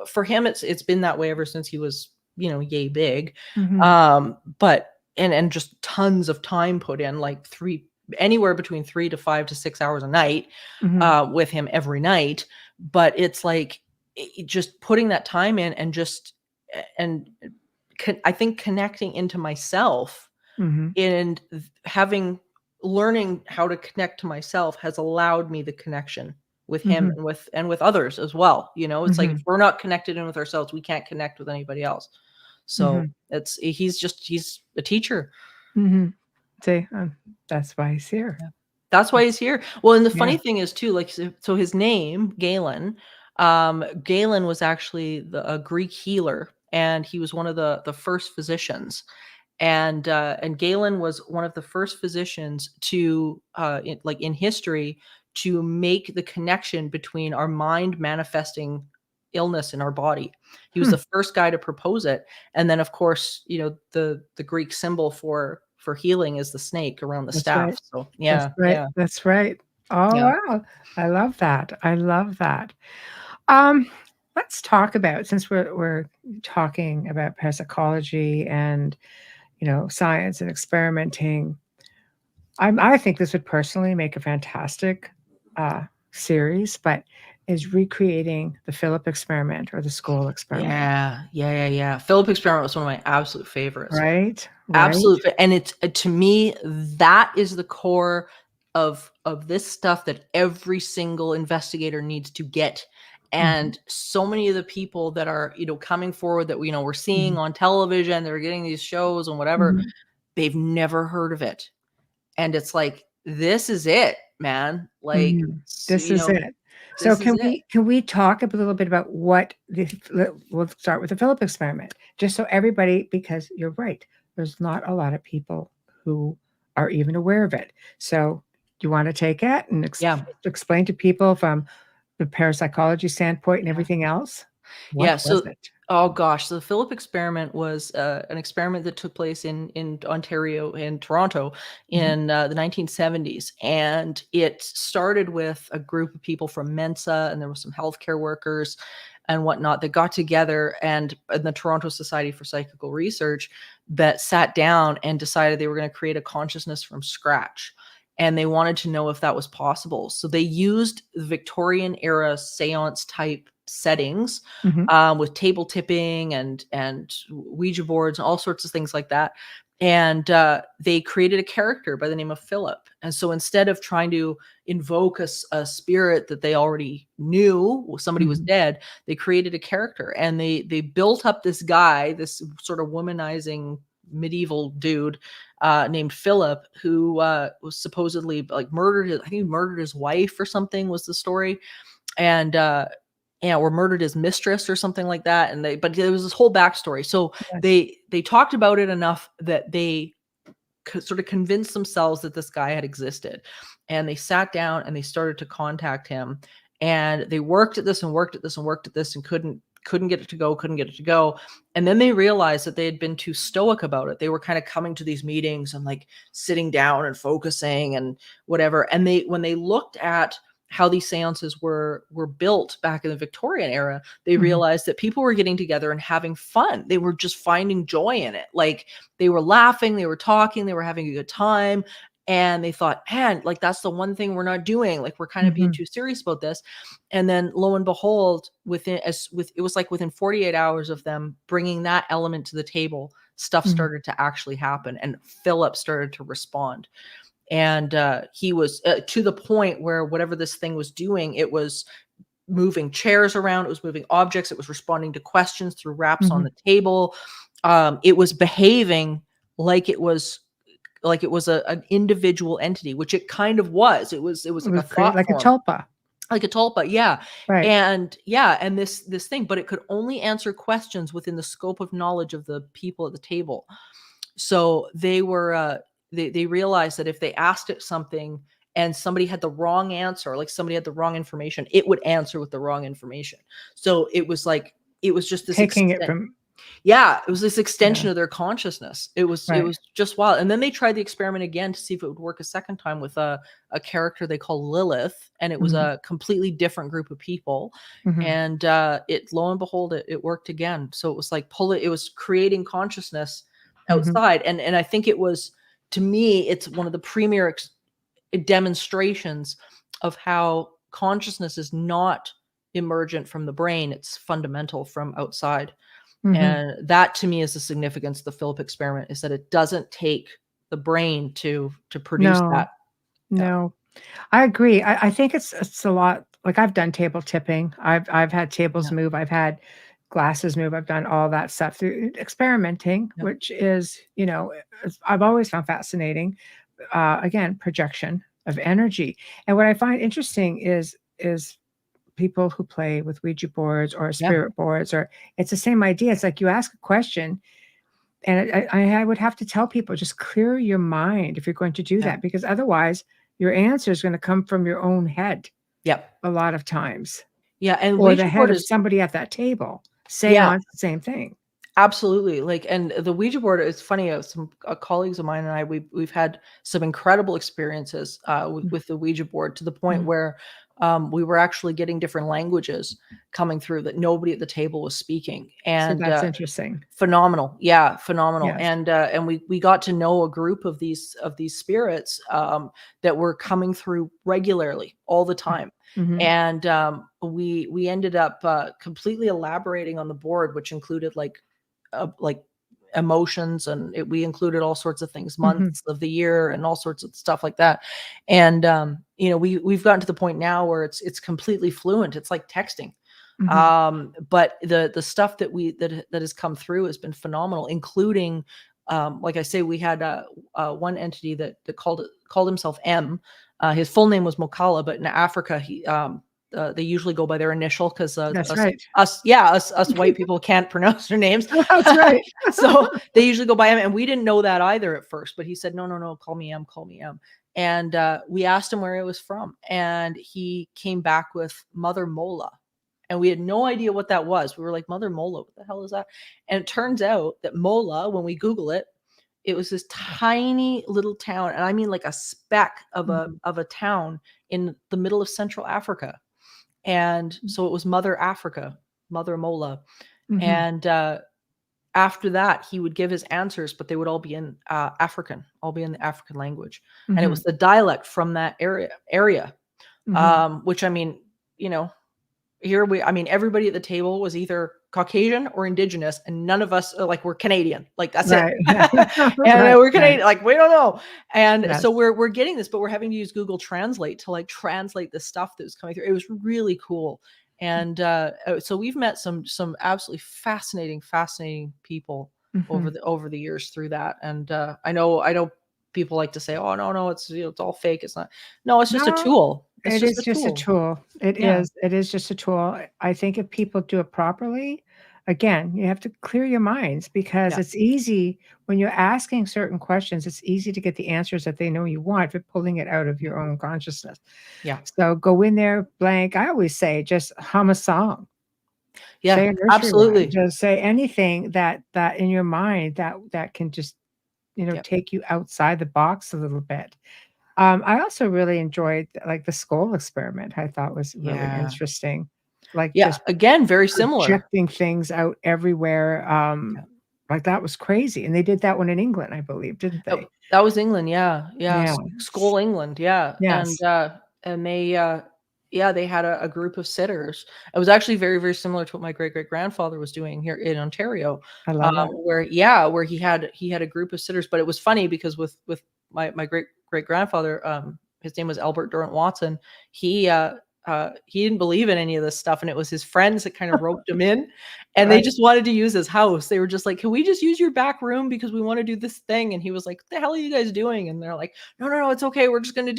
for him, it's been that way ever since he was, yay big. Mhm. But and just tons of time put in, like anywhere between 3 to 5 to 6 hours a night, Mhm. with him every night. But it's like just putting that time in and just and I think connecting into myself Mhm. and learning how to connect to myself has allowed me the connection with him Mhm. and with others as well. It's like if Mhm. we're not connected in with ourselves, we can't connect with anybody else. So Mhm. he's a teacher. Mhm. See, that's why he's here. Yeah. That's why he's here. Well, and the Yeah. funny thing is too, like, so his name, Galen, Galen was actually a Greek healer, and he was one of the first physicians. And Galen was one of the first physicians to in history to make the connection between our mind manifesting illness in our body. He was Hmm. the first guy to propose it. And then of course, the Greek symbol for healing is the snake around the That's staff. right. So That's yeah, right. yeah, That's right. Oh, yeah. wow. I love that. I love that. Um, let's talk about since we're talking about parapsychology and science and experimenting. I think this would personally make a fantastic series, but is recreating the Philip experiment or the Scole experiment. Yeah. Philip experiment was one of my absolute favorites. Right. Absolute, and it's to me that is the core of this stuff that every single investigator needs to get. And so many of the people that are coming forward that we're seeing on television, they're getting these shows and whatever, they've never heard of it, and it's like, this is it, man. Like, This is it. So can we talk a little bit about what we'll start with the Philip experiment, just so everybody, because you're right, there's not a lot of people who are even aware of it. So do you want to take it and explain to people from the parapsychology standpoint and everything else? What was it? Oh gosh, so the Philip experiment was an experiment that took place in Ontario, in Toronto, in the 1970s, and it started with a group of people from Mensa, and there were some healthcare workers and whatnot that got together, and the Toronto Society for Psychical Research, that sat down and decided they were going to create a consciousness from scratch. And they wanted to know if that was possible. So they used the Victorian era seance type settings with table tipping and Ouija boards and all sorts of things like that. And they created a character by the name of Philip. And so instead of trying to invoke a spirit that they already knew somebody was dead, they created a character, and they built up this guy, this sort of womanizing medieval dude named Philip, who was supposedly like murdered. I think he murdered his wife or something was the story, and or murdered his mistress or something like that. But there was this whole backstory. So they talked about it enough that they sort of convinced themselves that this guy had existed, and they sat down and they started to contact him, and they worked at this and worked at this and worked at this and couldn't get it to go. And then they realized that they had been too stoic about it. They were kind of coming to these meetings and like sitting down and focusing and whatever. And when they looked at how these seances were built back in the Victorian era, they realized that people were getting together and having fun. They were just finding joy in it. Like, they were laughing, they were talking, they were having a good time. And they thought, man, like, that's the one thing we're not doing. Like, we're kind of being too serious about this. And then lo and behold, it was like within 48 hours of them bringing that element to the table, stuff started to actually happen. And Philip started to respond. And he was to the point where whatever this thing was doing, it was moving chairs around, it was moving objects, it was responding to questions through raps on the table. It was behaving like it was an individual entity, which it kind of was. It was like a thought like form. a tulpa. Like a tulpa, yeah. Right. And this thing, but it could only answer questions within the scope of knowledge of the people at the table. So they were they realized that if they asked it something and somebody had the wrong answer, like somebody had the wrong information, it would answer with the wrong information. So it was just this taking it from. Yeah, it was this extension of their consciousness. It was just wild. And then they tried the experiment again to see if it would work a second time with a character they call Lilith, and it was a completely different group of people. And it, lo and behold, it worked again. So it was like it was creating consciousness outside. And I think it was, to me, it's one of the premier demonstrations of how consciousness is not emergent from the brain. It's fundamental from outside. And that, to me, is the significance of the Philip experiment, is that it doesn't take the brain to produce that. No, I agree. I think it's a lot. Like, I've done table tipping. I've had tables move. I've had glasses move. I've done all that stuff through experimenting, which is, I've always found fascinating. Again, projection of energy. And what I find interesting is people who play with Ouija boards or spirit boards, or it's the same idea. It's like you ask a question, and I would have to tell people, just clear your mind if you're going to do that, because otherwise your answer is going to come from your own head. Yep. A lot of times. Yeah. And or the head of somebody at that table saying the same thing. Absolutely. Like, and the Ouija board, it's funny, some colleagues of mine and I, we've had some incredible experiences with the Ouija board, to the point where we were actually getting different languages coming through that nobody at the table was speaking. So And that's interesting. phenomenal. Yeah, phenomenal. Yes. And we got to know a group of these spirits that were coming through regularly all the time. Mhm. And we ended up completely elaborating on the board, which included like emotions, and we included all sorts of things, months of the year and all sorts of stuff like that. And we've gotten to the point now where it's completely fluent. It's like texting. But the stuff that has come through has been phenomenal, including like I say, we had one entity that called himself M. His full name was Mokala, but in Africa they usually go by their initial, because That's right. us white people can't pronounce their names. That's right. So they usually go by M, and we didn't know that either at first. But he said, no, call me M, call me M. And we asked him where he was from, and he came back with Mother Mola. And we had no idea what that was. We were like, Mother Mola, what the hell is that? And it turns out that Mola, when we Google it, it was this tiny little town, and I mean like a speck of a town in the middle of Central Africa. And so it was Mother Africa, Mother Mola. And after that, he would give his answers, but they would all be in African, all be in the African language. And it was the dialect from that area. Which, I mean, everybody at the table was either Caucasian or Indigenous, and none of us were Canadian. Like, that's it. And we're Canadian, like, we don't know. And so we're getting this, but we're having to use Google Translate to like translate the stuff that was coming through. It was really cool. And so we've met some absolutely fascinating people over the years through that. And I know people like to say, oh, no, it's all fake. It's not. No, it's just a tool. It is just a tool. It is just a tool. I think if people do it properly, again, you have to clear your minds, because it's easy when you're asking certain questions. It's easy to get the answers that they know you want, but pulling it out of your own consciousness. Yeah. So go in there blank. I always say, just hum a song. Yeah, say a nursery absolutely. rhyme. Just say anything that in your mind that can just take you outside the box a little bit. I also really enjoyed like the Scole experiment. I thought was really interesting. Like, just again, very similar. Projecting things out everywhere. Like, that was crazy. And they did that one in England, I believe, didn't they? That was England, yeah. Scole, England, Yes. And they they had a group of sitters. It was actually very, very similar to what my great grandfather was doing here in Ontario. I love that. where he had a group of sitters. But it was funny because with my great grandfather, his name was Albert Durrant Watson. He didn't believe in any of this stuff, and it was his friends that kind of roped him in, and they just wanted to use his house. They were just like, can we just use your back room because we want to do this thing? And he was like, what the hell are you guys doing? And they're like, no, it's okay. We're just gonna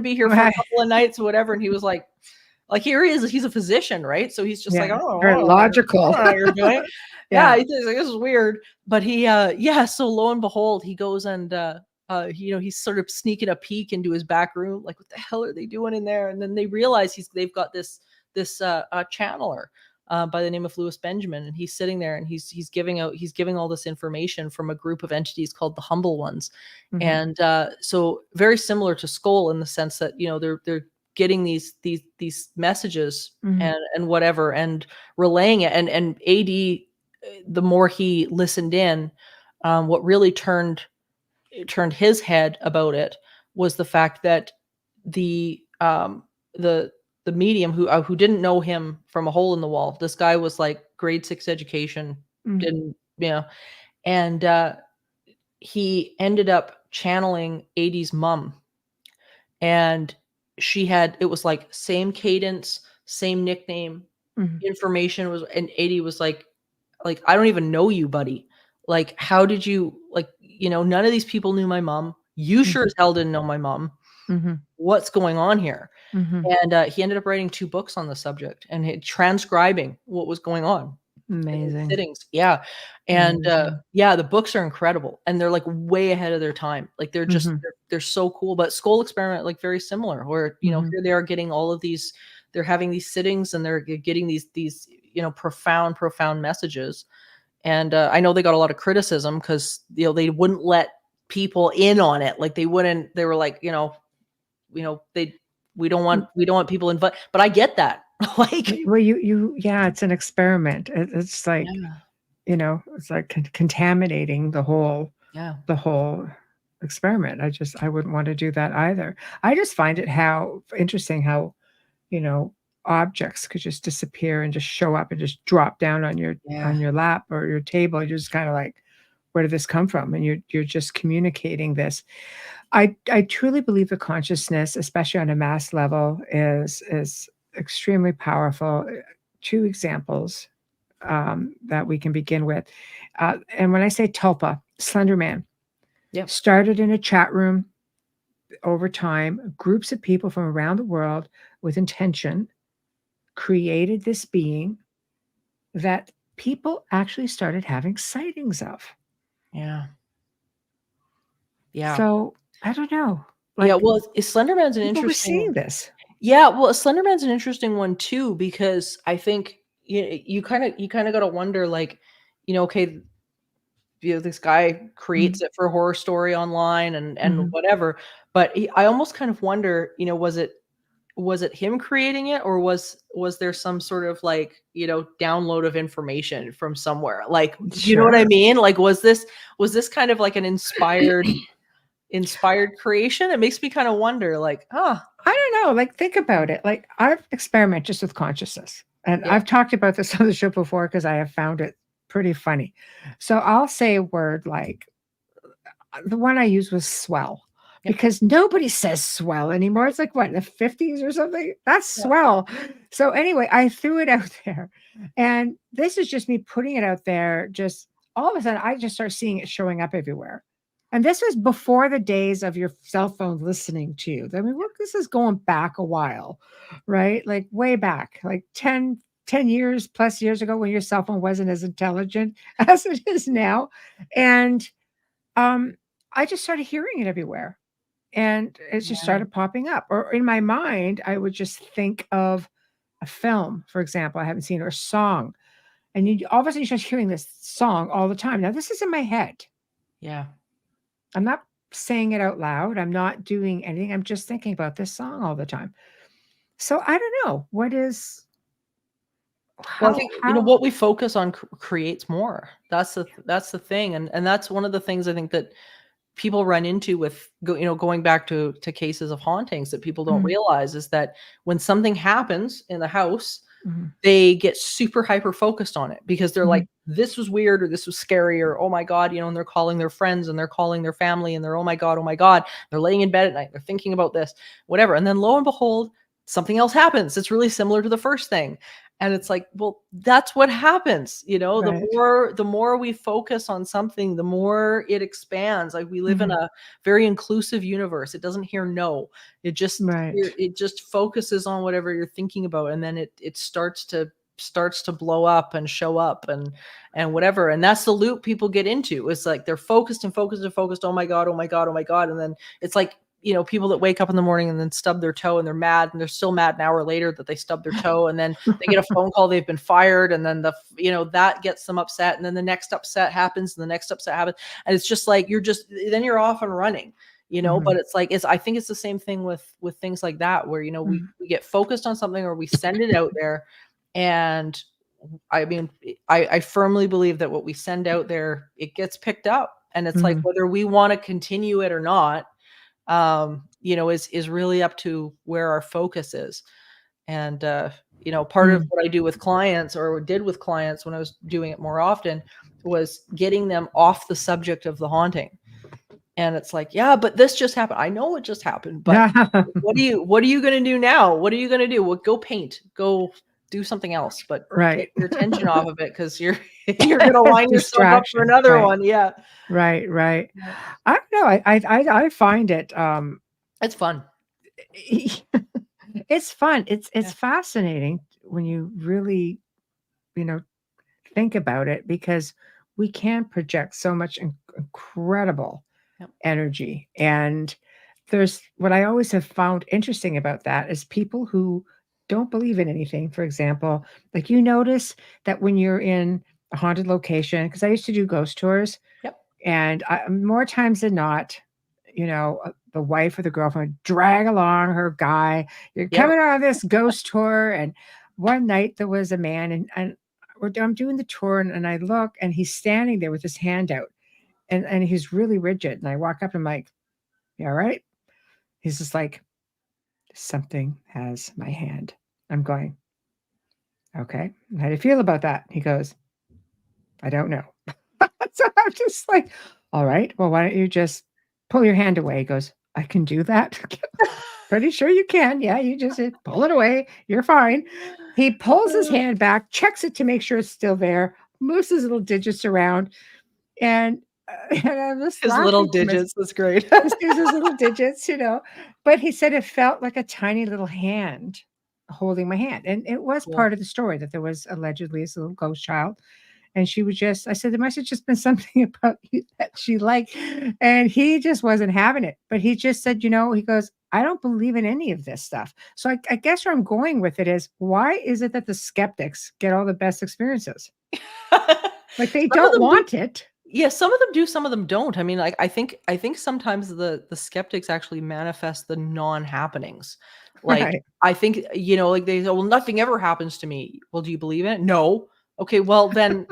be here for a couple of nights or whatever. And he was like here he is. He's a physician, right? So he's just like, oh, very logical. I don't know what you're doing. He's like, this is weird. But he so lo and behold, he goes and he's sort of sneaking a peek into his back room, like, what the hell are they doing in there? And then they realize they've got this channeler by the name of Louis Benjamin, and he's sitting there and he's giving all this information from a group of entities called the Humble Ones. And so very similar to Scole in the sense that they're getting these messages and whatever, and relaying it. And AD, the more he listened in, what really turned his head about it was the fact that the medium who didn't know him from a hole in the wall. This guy was like grade 6 education, didn't and he ended up channeling AD's mom, and it was like same cadence, same nickname, information was, and AD was like, I don't even know you, buddy. Like, how did you, none of these people knew my mom. You sure as hell didn't know my mom. What's going on here? And he ended up writing 2 books on the subject and transcribing what was going on. Amazing. Sittings. Yeah. And the books are incredible, and they're like way ahead of their time. Like, they're just they're so cool. But Scole experiment, like, very similar, where here they are getting all of these, they're having these sittings, and they're getting these profound messages. And I know they got a lot of criticism because they wouldn't let people in on it. Like, they were like, they We don't want people involved. But I get that. Like, well, yeah, it's an experiment. It's like, it's like contaminating the whole experiment. I wouldn't want to do that either. I just find it interesting how, objects could just disappear and just show up and just drop down on your lap or your table. You're just kind of like, where did this come from? And you're just communicating this. I truly believe the consciousness, especially on a mass level, is extremely powerful. Two examples that we can begin with. And when I say Tulpa, Slender Man, started in a chat room. Over time, groups of people from around the world with intention created this being that people actually started having sightings of. Yeah. So I don't know. Well, Slenderman's an interesting. We're seeing this. Yeah, well, Slenderman's an interesting one too, because I think you kind of got to wonder, like, okay, this guy creates it for a horror story online and whatever, but I almost kind of wonder, was it him creating it, or was there some sort of like, download of information from somewhere? Like, you know what I mean? Like, was this kind of like an inspired creation? It makes me kind of wonder, like, I don't know. Like, think about it. Like, I've experimented just with consciousness, and I've talked about this on the show before because I have found it pretty funny. So I'll say a word like, the one I used was swell, because nobody says swell anymore. It's like, what, in the 50s or something? That's swell. So anyway, I threw it out there, and this is just me putting it out there. Just all of a sudden, I just start seeing it showing up everywhere. And this was before the days of your cell phone listening to you. I mean, look, this is going back a while, right? Like way back, like 10 years plus years ago, when your cell phone wasn't as intelligent as it is now. And I just started hearing it everywhere. And it just started popping up. Or in my mind, I would just think of a film, for example, I haven't seen, or a song. And all of a sudden, you're just hearing this song all the time. Now, this is in my head. Yeah. I'm not saying it out loud. I'm not doing anything. I'm just thinking about this song all the time. So I don't know. What is... Well, I think what we focus on creates more. That's the thing, and that's one of the things I think that people run into with going back to cases of hauntings that people don't realize, is that when something happens in the house, they get super hyper focused on it, because they're like, this was weird, or this was scary, or oh my god, and they're calling their friends, and they're calling their family, and they're oh my god, they're laying in bed at night, they're thinking about this, whatever, and then lo and behold, something else happens. It's really similar to the first thing. And it's like, well, that's what happens. The more we focus on something, the more it expands. Like, we live in a very inclusive universe. It doesn't hear no. It just it just focuses on whatever you're thinking about, and then it starts to blow up and show up and whatever. And that's the loop people get into. It's like they're focused and focused and focused. Oh my god, oh my god, oh my god. And then it's like, people that wake up in the morning and then stub their toe, and they're mad, and they're still mad an hour later that they stubbed their toe, and then they get a phone call, they've been fired, and then that gets them upset, and then the next upset happens, and the next upset happens, and it's just like then you're off and running, but it's like, I think it's the same thing with things like that, where we get focused on something, or we send it out there, and I mean, I firmly believe that what we send out there, it gets picked up, and it's like, whether we want to continue it or not, is really up to where our focus is. And, part of what I do with clients, or did with clients when I was doing it more often, was getting them off the subject of the haunting. And it's like, yeah, but this just happened. I know it just happened, but what are you going to do now? What are you going to do? Well, go paint, go do something else, but get your attention off of it, because you're going to line yourself up for another one. Yeah. Right. I don't know. I find it, it's fun. It's fun. It's fascinating when you really, think about it, because we can project so much incredible energy. And there's what I always have found interesting about that is people who don't believe in anything. For example, like, you notice that when you're in a haunted location, because I used to do ghost tours, and more times than not, the wife or the girlfriend drag along her guy. You're Yep. coming on this ghost tour. And one night there was a man, and I'm doing the tour, and I look, and he's standing there with his hand out, and he's really rigid. And I walk up and I'm like, "You all right?" He's just like, "Something has my hand." I'm going, "Okay. How do you feel about that?" He goes, "I don't know." So I'm just like, "All right. Well, why don't you just pull your hand away?" He goes, "I can do that." "Pretty sure you can. Yeah, you just pull it away. You're fine." He pulls his hand back, checks it to make sure it's still there, moves his little digits around, and, and I'm just His little laughing to myself. digits. That's great. Just use his little digits, but he said it felt like a tiny little hand holding my hand, and it was Cool. part of the story that there was allegedly this little ghost child, and she was just I said, "There must have just been something about you that she liked," and he just wasn't having it, but he just said, he goes, "I don't believe in any of this stuff." So I guess where I'm going with it is, why is it that the skeptics get all the best experiences? Like, they Some of don't them do. want it. Yeah, some of them do, some of them don't. I mean, like, I think sometimes the skeptics actually manifest the non-happenings. Like, Right. I think, like, they say, "Well, nothing ever happens to me." Well, do you believe in it? No. Okay, well then,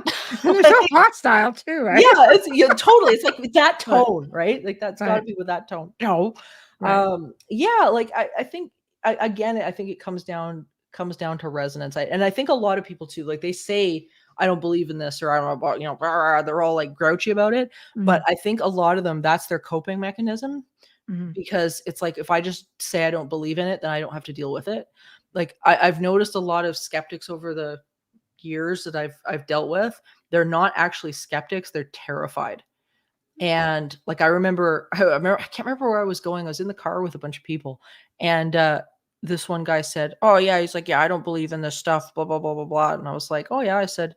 And they're like, so hostile too, yeah, right? it's totally. It's like with that Right, tone, right? Like that's got to right, be with that tone. No. right. Yeah, like I think again, I think it comes down to resonance. And I think a lot of people too, like they say, "I don't believe in this," or "I don't know about," blah, blah, blah, they're all like grouchy about it. But Mhm, I think a lot of them, that's their coping mechanism, mhm, because it's like, if I just say I don't believe in it, then I don't have to deal with it. Like I've noticed a lot of skeptics over the years that I've dealt with, they're not actually skeptics, they're terrified. And like I can't remember where I was going. I was in the car with a bunch of people, and this one guy said, "Oh yeah," he's like, "Yeah, I don't believe in this stuff, blah blah blah blah blah." And I was like, "Oh yeah," I said,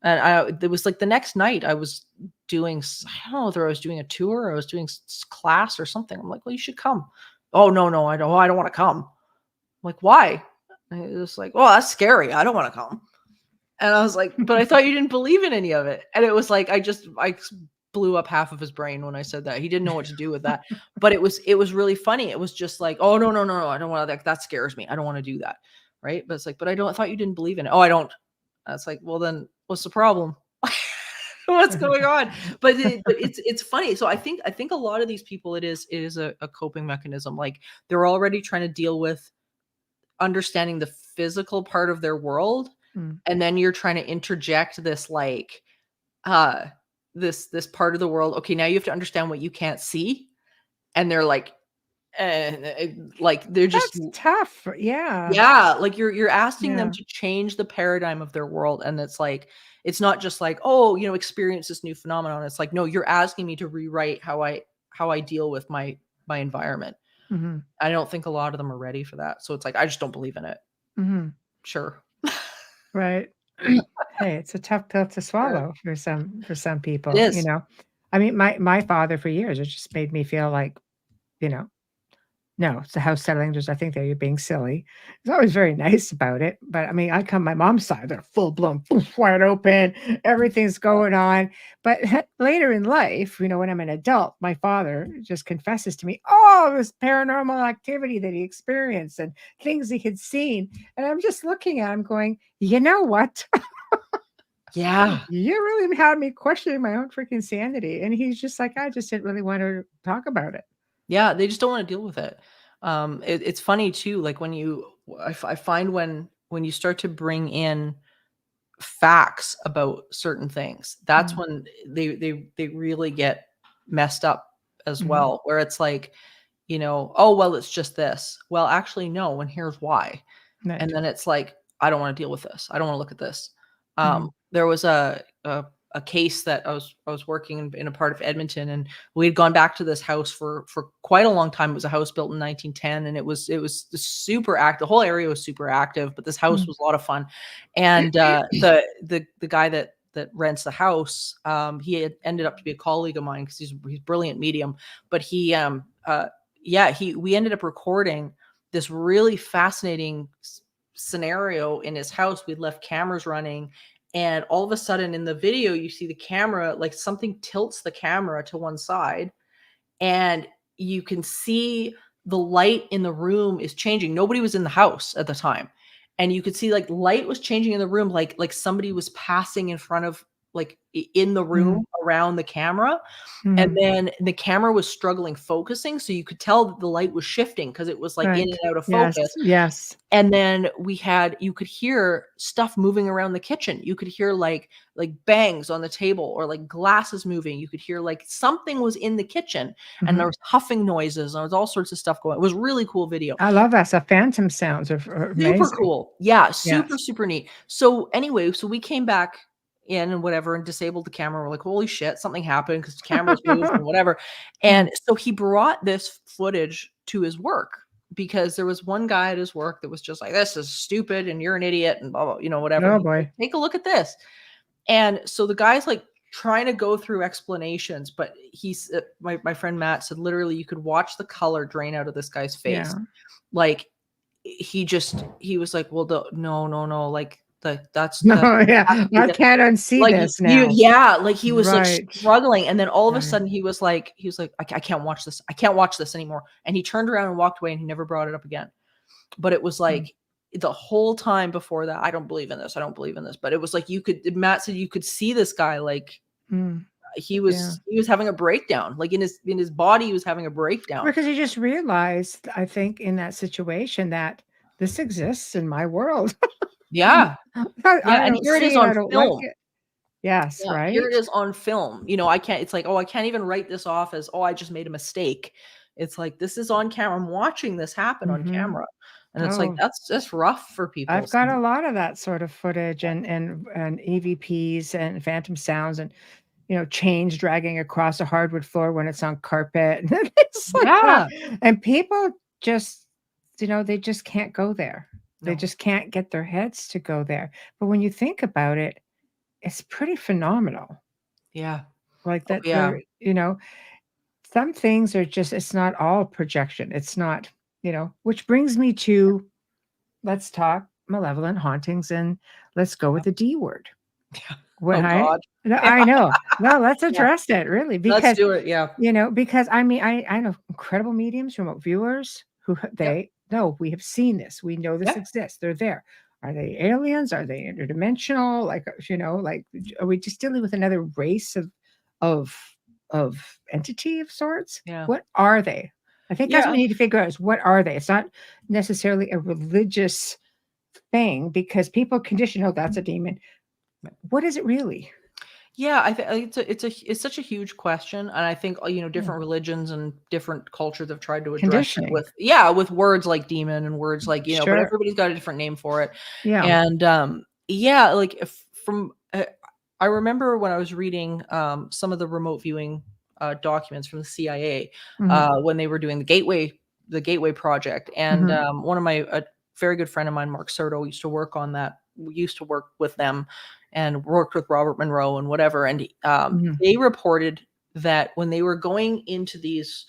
and it was like the next night I was doing, I don't know whether I was doing a tour or I was doing class or something. I'm like, "Well, you should come." "Oh no, no, I don't want to come." I'm like, "Why?" And he was like, "Well, that's scary. I don't want to come." And I was like, "But I thought you didn't believe in any of it." And it was like, I blew up half of his brain when I said that. He didn't know what to do with that. But it was really funny. It was just like, "Oh, no, no, no, no, I don't want that. That scares me. I don't want to do that." Right? But it's like, "But I thought you didn't believe in it." "Oh, I don't." That's like, "Well, then what's the problem?" What's going on? But it's funny. So I think a lot of these people, it is a coping mechanism. Like they're already trying to deal with understanding the physical part of their world, Mm. and then you're trying to interject this, like, uh this part of the world. Okay, now you have to understand what you can't see. And they're like, like they're just, That's tough. Yeah, yeah, like you're asking them yeah. to change the paradigm of their world. And it's like, it's not just like, "Oh, experience this new phenomenon." It's like, no, you're asking me to rewrite how I deal with my environment. Mhm, I don't think a lot of them are ready for that. So it's like, I just don't believe in it. mhm. Sure. Right. Hey, it's a tough pill to Sure. swallow for some It people, is. I mean, my father for years, it just made me feel like, you know no, it's the house settling, just I think that you're being silly. He's always very nice about it, but, I mean, I come my mom's side, they're full blown, poof, wide open, everything's going on, but later in life, when I'm an adult, my father just confesses to me all this paranormal activity that he experienced and things he had seen, and I'm just looking at him going, "You know what? Yeah. You really had me questioning my own freaking sanity," and he's just like, "I just didn't really want to talk about it." Yeah, they just don't wanna deal with it. It's funny too, like when I find when you start to bring in facts about certain things, that's Mm, when they really get messed up as mhm, well, where it's like, "Oh, well, it's just this." Well, actually, no, and here's why. And right. then it's like, "I don't wanna deal with this. I don't wanna look at this." Mhm, There was a case that I was working in a part of Edmonton, and we had gone back to this house for quite a long time. It was a house built in 1910, and it was super active. The whole area was super active, but this house mm, was a lot of fun. And, the guy that rents the house, he had ended up to be a colleague of mine because he's a brilliant medium. But yeah, we ended up recording this really fascinating scenario in his house. We'd left cameras running, and all of a sudden in the video, you see the camera, like something tilts the camera to one side, and you can see the light in the room is changing. Nobody was in the house at the time. And you could see like light was changing in the room, like somebody was passing in front of, like in the room around the camera. And then the camera was struggling focusing. So you could tell that the light was shifting because it was like in Right. and out of Yes. focus. Yes. And then you could hear stuff moving around the kitchen. You could hear like bangs on the table or like glasses moving. You could hear like something was in the kitchen and there was huffing noises and there was all sorts of stuff going. It was a really cool video. I love that stuff. Phantom sounds are amazing. Super cool. Yeah, Yes. super neat. So anyway, so we came back in and whatever and disabled the camera. We're like, holy shit, something happened because the cameras moved and whatever. And so he brought this footage to his work because there was one guy at his work that was just like, this is stupid and you're an idiot and blah, blah, you know, whatever. Oh He's boy. like, take a look at this. And so the guy's like trying to go through explanations, but he's my friend Matt said literally you could watch the color drain out of this guy's face. Yeah. Like he was like, well, no, like that's No, yeah. I can't unsee like this now. like he was like Right. struggling, and then all of a Right. sudden he was like, I can't watch this. I can't watch this anymore. And he turned around and walked away, and he never brought it up again. But it was like the whole time before that, I don't believe in this. I don't believe in this. But it was like Matt said you could see this guy like he was having a breakdown. Like in his body, he was having a breakdown. Because he just realized, I think, in that situation that this exists in my world. Yeah. I And don't here it is see on I don't film. like it. Yes, Yeah, right. here it is on film. You know, I can't even write this off as, I just made a mistake. It's like, this is on camera. I'm watching this happen on camera. And it's like, that's rough for people. I've got a lot of that sort of footage and EVPs and phantom sounds and, you know, chains dragging across a hardwood floor when it's on carpet. It's like that. And people just, you know, they just can't go there. They just can't get their heads to go there. But when you think about it, it's pretty phenomenal. Yeah. Like that, you know, some things are just, it's not all projection. It's not, you know, which brings me to, let's talk malevolent hauntings and let's go with the D word. Yeah. God. I know. No, let's address it really. Because, let's do it. Yeah. You know, because I mean, I know incredible mediums, remote viewers who no, we have seen this. We know this exists. They're there. Are they aliens? Are they interdimensional? Like, you know, like, are we just dealing with another race of entity of sorts? Yeah. What are they? I think that's what we need to figure out is what are they? It's not necessarily a religious thing because people condition, oh, that's a demon. What is it really? Yeah, I think it's such a huge question, and I think you know different religions and different cultures have tried to address it with words like demon and words like but everybody's got a different name for it. Yeah, and like I remember when I was reading some of the remote viewing documents from the CIA when they were doing the Gateway project, and one of a very good friend of mine, Mark Soto, used to work on that. We used to work with them and worked with Robert Monroe and whatever. And they reported that when they were going into these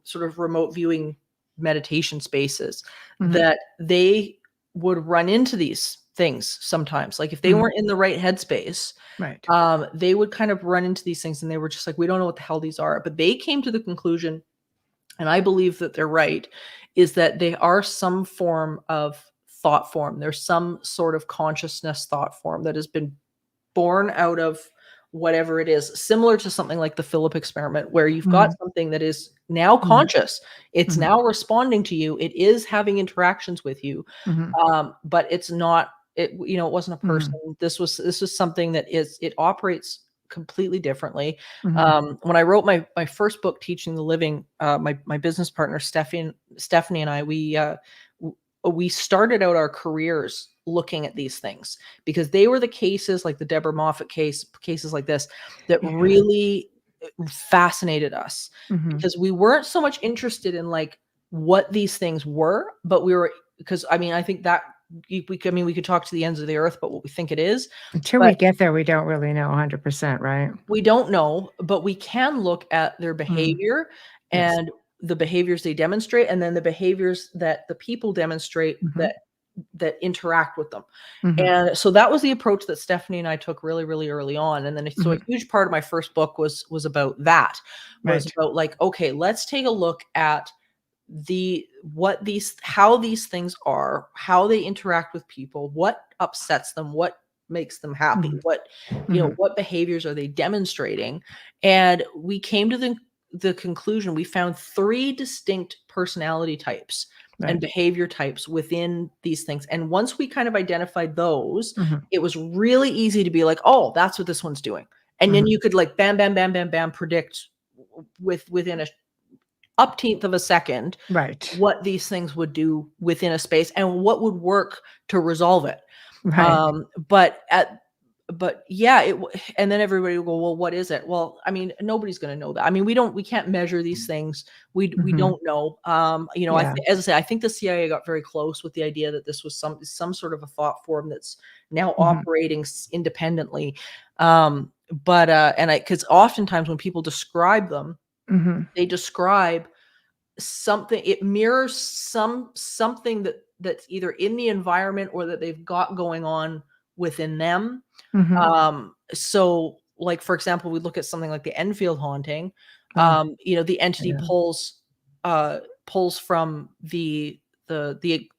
sort of remote viewing meditation spaces, that they would run into these things sometimes. Like if they weren't in the right headspace, they would kind of run into these things and they were just like, we don't know what the hell these are. But they came to the conclusion, and I believe that they're right, is that they are some form of thought form. There's some sort of consciousness thought form that has been born out of whatever it is, similar to something like the Philip experiment, where you've got something that is now conscious. It's now responding to you. It is having interactions with you. But it's not, it wasn't a person. This was something that it operates completely differently. When I wrote my first book, Teaching the Living, my business partner, Stephanie and I, we started out our careers looking at these things because they were the cases like the Deborah Moffat cases like this that really fascinated us because we weren't so much interested in like what these things were, but because I think that we could talk to the ends of the earth, but what we think it is. Until we get there, we don't really know 100%, right? We don't know, but we can look at their behavior and the behaviors they demonstrate, and then the behaviors that the people demonstrate that that interact with them. Mhm. And so that was the approach that Stephanie and I took really, really early on. And then so a Mhm. huge part of my first book was about that, was Right. about like, okay, let's take a look at how these things are, how they interact with people, what upsets them, what makes them happy, Mhm. what Mhm. what behaviors are they demonstrating. And we came to the conclusion, we found 3 distinct personality types and Right. behavior types within these things. And once we kind of identified those, Mhm. it was really easy to be like, oh, that's what this one's doing. And then Mhm. you could like bam, bam, bam, bam, bam, predict within a upteenth of a second Right. what these things would do within a space and what would work to resolve it. Right. Um, but at but yeah, and then everybody will go, well, what is it? Well, I mean, nobody's going to know that. I mean, we can't measure these things. We Mhm. don't know. Yeah. As I say, I think the CIA got very close with the idea that this was some sort of a thought form that's now Mhm. operating independently. And because oftentimes when people describe them, Mhm. they describe something, it mirrors something that's either in the environment or that they've got going on within them. Mhm. So like for example, we look at something like the Enfield haunting. Oh, The entity yeah. pulls from the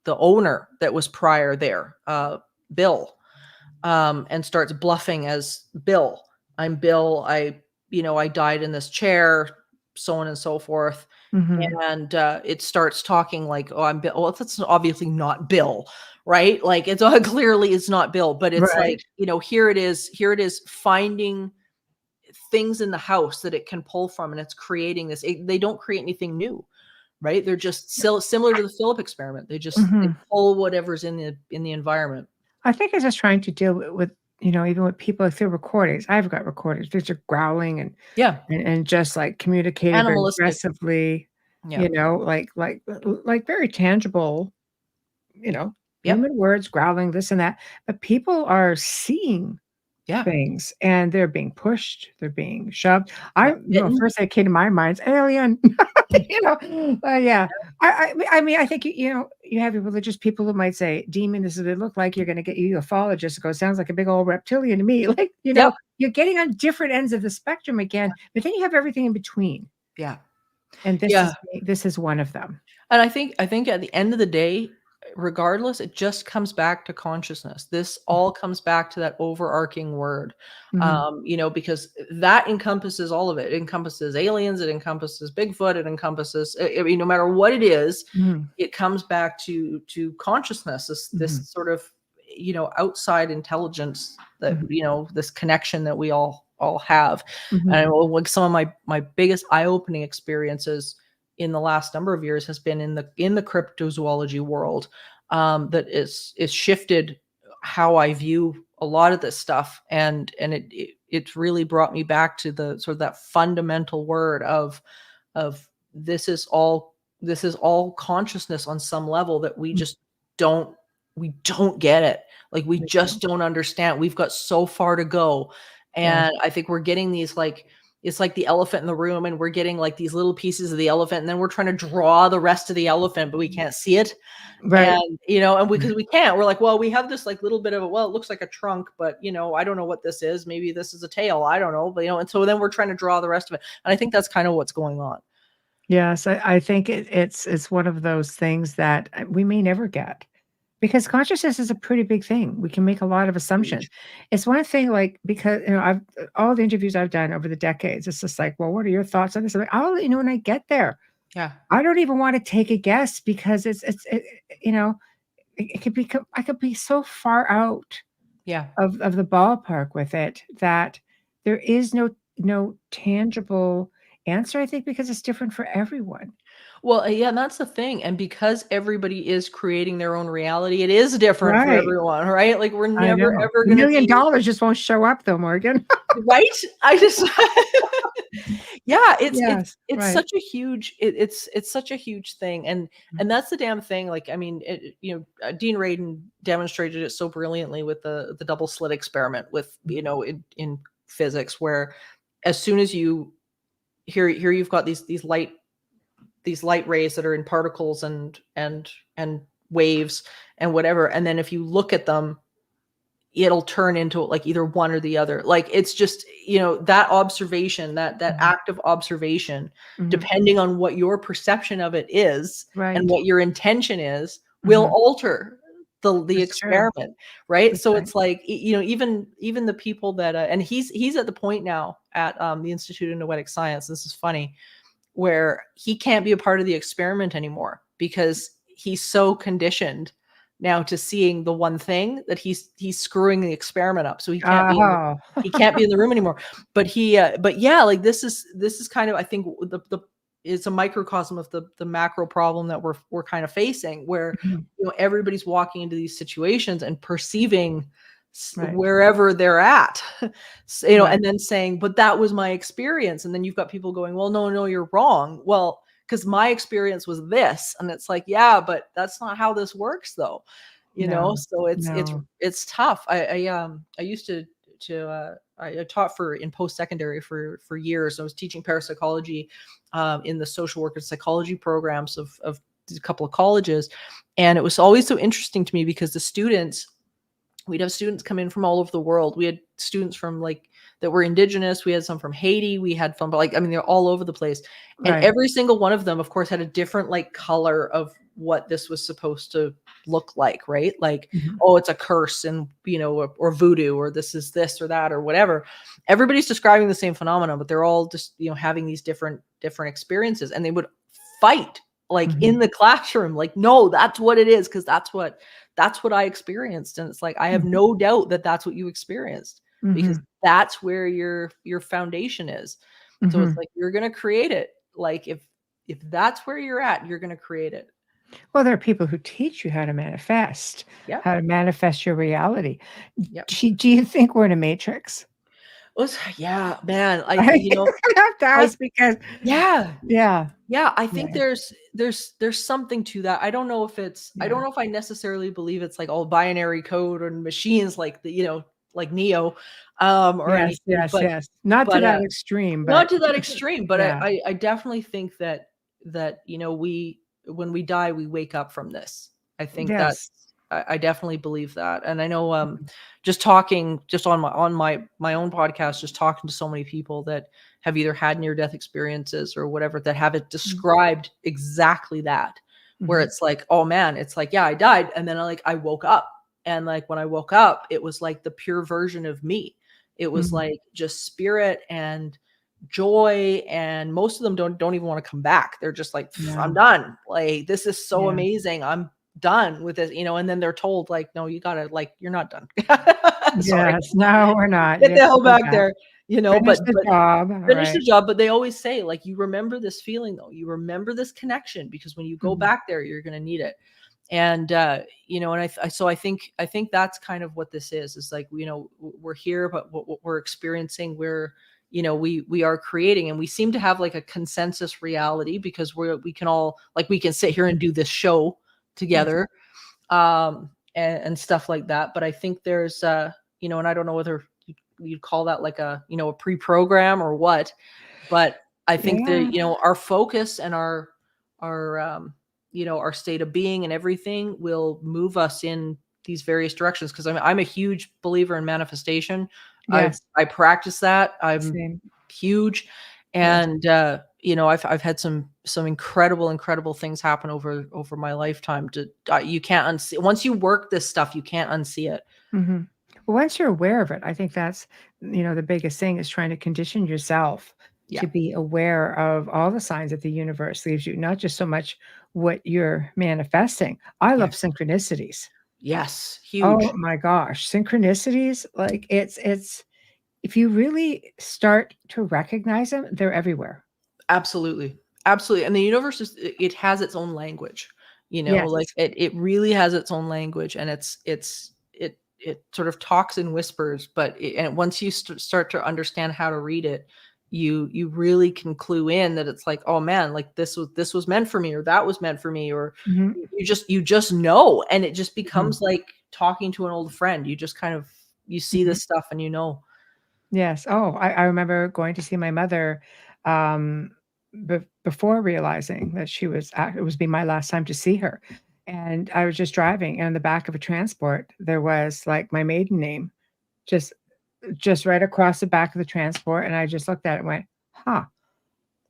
owner that was prior there, Bill, and starts bluffing as Bill. I'm Bill. I died in this chair, so on and so forth. Mhm. And it starts talking like, oh, I'm Bill. Well, that's obviously not Bill, right? Like it's clearly it's not Bill, but it's Right. like, here it is finding things in the house that it can pull from, and it's creating this. They don't create anything new, right? They're just similar to the Philip experiment. They Mhm. pull whatever's in the environment. I think it's just trying to deal with, even with people through recordings. I've got recordings. They're just growling Yeah, and just, like, communicating very animalistic. aggressively, Yeah, like very tangible, you know, yep, human words, growling, this and that. But people are seeing yeah, things, and they're being pushed, they're being shoved. yeah. Bitten. First thing that came to my mind is alien. Yeah. I mean, I think, you have your religious people who might say, "Demon, this is what it look like." You're gonna get you ufologist who goes, "Sounds like a big old reptilian to me." Like, Yep. you're getting on different ends of the spectrum again, but then you have everything in between, Yeah. and Yeah. this is one of them. And I think at the end of the day, regardless, it just comes back to consciousness. This all comes back to that overarching word. Mhm. Because that encompasses all of it. It encompasses aliens, it encompasses Bigfoot, it encompasses, I mean, no matter what it is, Mhm. it comes back to consciousness, this Mhm. sort of, outside intelligence, that, Mhm. this connection that we all have. And Mhm. like some of my biggest eye-opening experiences in the last number of years has been in the cryptozoology world, that is shifted how I view a lot of this stuff. And it's really brought me back to the sort of that fundamental word of this is all consciousness on some level that we Mhm. just don't we don't get it. Like we Me too. just don't understand. We've got so far to go. Yeah. And I think we're getting these, like, it's like the elephant in the room, and we're getting like these little pieces of the elephant, and then we're trying to draw the rest of the elephant, but we can't see it. Right. And because we can't, we're like, well, we have this like little bit of it looks like a trunk, but I don't know what this is. Maybe this is a tail. I don't know. But and so then we're trying to draw the rest of it. And I think that's kind of what's going on. Yes, I think it's one of those things that, we may never get, because consciousness is a pretty big thing. We can make a lot of assumptions. Huge. It's one thing, like, because, I've all the interviews I've done over the decades, it's just like, "Well, what are your thoughts on this?" I'm like, "I'll let you know when I get there." Yeah. I don't even wanna take a guess because it could be I could be so far out Yeah. of the ballpark with it that there is no tangible answer, I think, because it's different for everyone. Well, yeah, and that's the thing. And because everybody is creating their own reality, it is different for Right. everyone, right? Like we're I never know. ever The going to be $1,000,000 just won't show up though, Morgan. right. I just, yeah, Yes, it's right. such a huge, it's such a huge thing. And that's the damn thing. Like, I mean, Dean Radin demonstrated it so brilliantly with the double slit experiment with, in physics, where as soon as you you've got these light rays that are in particles and waves and whatever. And then if you look at them, it'll turn into like either one or the other. Like it's just, that observation, that active observation, depending on what your perception of it is and Right. what your intention is, will alter the That's true. experiment. Right. That's So right. it's like, even the people that, and he's at the point now at the Institute of Noetic Science. This is funny, where he can't be a part of the experiment anymore because he's so conditioned now to seeing the one thing that he's screwing the experiment up. So he can't be Oh. he can't be in the room anymore. But yeah, like this is kind of, I think, the it's a microcosm of the macro problem that we're kind of facing, where everybody's walking into these situations and perceiving Right. wherever they're at, Right. and then saying, but that was my experience. And then you've got people going, well, no, you're wrong. Well, because my experience was this. And it's like, yeah, but that's not how this works though. No. So No. it's tough. I used to I taught in post-secondary for years. I was teaching parapsychology in the social work and psychology programs of a couple of colleges. And it was always so interesting to me because we'd have students come in from all over the world. We had students from that were indigenous. We had some from Haiti. We had from they're all over the place. And Right. every single one of them, of course, had a different color of what this was supposed to look like, right? Like, oh, it's a curse and, or voodoo, or this is this or that or whatever. Everybody's describing the same phenomenon, but they're all just, having these different experiences. And they would fight in the classroom, no, that's what it is. Cause that's what I experienced. And it's like, I have no doubt that that's what you experienced because that's where your foundation is. So it's like, you're going to create it. Like if that's where you're at, you're going to create it. Well, there are people who teach you how to manifest, Yeah. how to manifest your reality. Yep. Do you think we're in a matrix? Yeah, man. I have to ask because yeah. yeah. Yeah, I think there's something to that. I don't know if I don't know if I necessarily believe it's like all binary code and machines like like Neo, or Yes, anything. yes. Not to But that extreme, not but to that extreme. But yeah. I definitely think that when we die, we wake up from this. I think Yes. I definitely believe that. And I know just talking just on my own podcast, just talking to so many people that have either had near-death experiences or whatever, that have it described exactly that, where it's like, oh man, it's like, yeah, I died. And then I woke up. And when I woke up, it was like the pure version of me. It was like just spirit and joy. And most of them don't even want to come back. They're just like, I'm done. Like, this is so amazing. I'm done with it, and then they're told no, you gotta, you're not done. Sorry. Yes. No, we're not. Get You the have to hell go back there, Finish the job. All finish right. the job. But they always say, you remember this feeling though, you remember this connection, because when you go back there, you're going to need it. And and so I think that's kind of what this is like, we're here, but what we're experiencing, we are creating, and we seem to have a consensus reality because we can all we can sit here and do this show together, and stuff like that. But I think there's and I don't know whether you'd call that a pre-program or what, but I think that our focus and our our state of being and everything will move us in these various directions, because I'm a huge believer in manifestation. Yes. I practice that. I'm Same. huge. And I've had some incredible things happen over my lifetime. You can't unsee. Once you work this stuff, you can't unsee it. Well, once you're aware of it, I think that's the biggest thing is trying to condition yourself to be aware of all the signs that the universe leaves you, not just so much what you're manifesting. I love synchronicities. Yes, huge. Oh my gosh, synchronicities, it's if you really start to recognize them, they're everywhere. Absolutely. And the universe it has its own language, Yes. it really has its own language, and it sort of talks in whispers, but and once you start to understand how to read it, you really can clue in that it's like, oh man, this was meant for me, or that was meant for me, or you just know, and it just becomes like talking to an old friend. You just kind of see this stuff and Yes. Oh, I remember going to see my mother before realizing that it was be my last time to see her. And I was just driving, and on the back of a transport, there was like my maiden name, just right across the back of the transport. And I just looked at it and went, huh,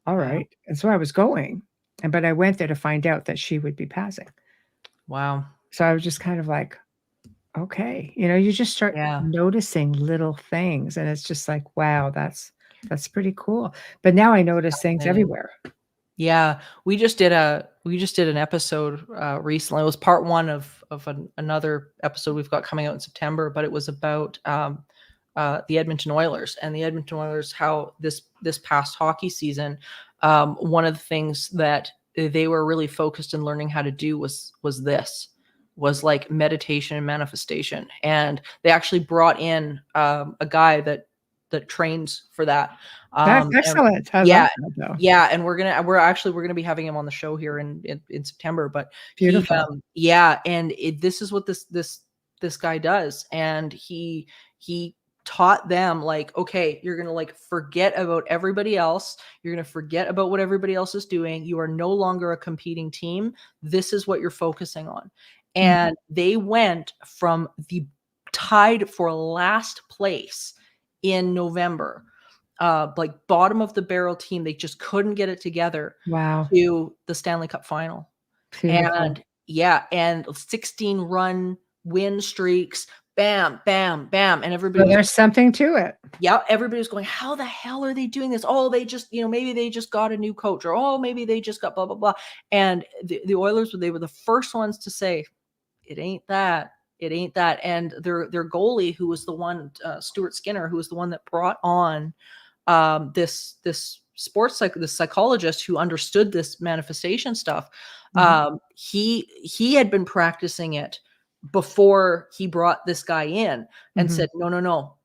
all Wow. right. And so I was going. But I went there to find out that she would be passing. Wow. So I was just kind of like, okay, you just start Yeah. noticing little things, and it's just like, wow, that's pretty cool. But now I notice things Fascinating. everywhere. Yeah, we just did an episode recently. It was part one of another episode we've got coming out in September, but it was about the Edmonton Oilers, and the Edmonton Oilers, how this past hockey season, one of the things that they were really focused in learning how to do was like meditation and manifestation, and they actually brought in a guy that trains for that. That's And excellent. I love yeah, that, though. yeah, and we're gonna be having him on the show here in September. But Beautiful. and this is what this guy does, and he taught them, like, okay, you're gonna like forget about everybody else. You're gonna forget about what everybody else is doing. You are no longer a competing team. This is what you're focusing on. And they went from the tied for last place in November, like bottom of the barrel team. They just couldn't get it together Wow. to the Stanley Cup final. Beautiful. And yeah, and 16 run win streaks, bam, bam, bam. And everybody So was, there's something to it. yeah, everybody was going, how the hell are they doing this? Oh, they just, maybe they just got a new coach, or, oh, maybe they just got blah, blah, blah. And the Oilers, they were the first ones to say, it ain't that. It ain't that. And their goalie, who was the one, Stuart Skinner, who was the one that brought on this sports this psychologist who understood this manifestation stuff. He had been practicing it before he brought this guy in, and said, no,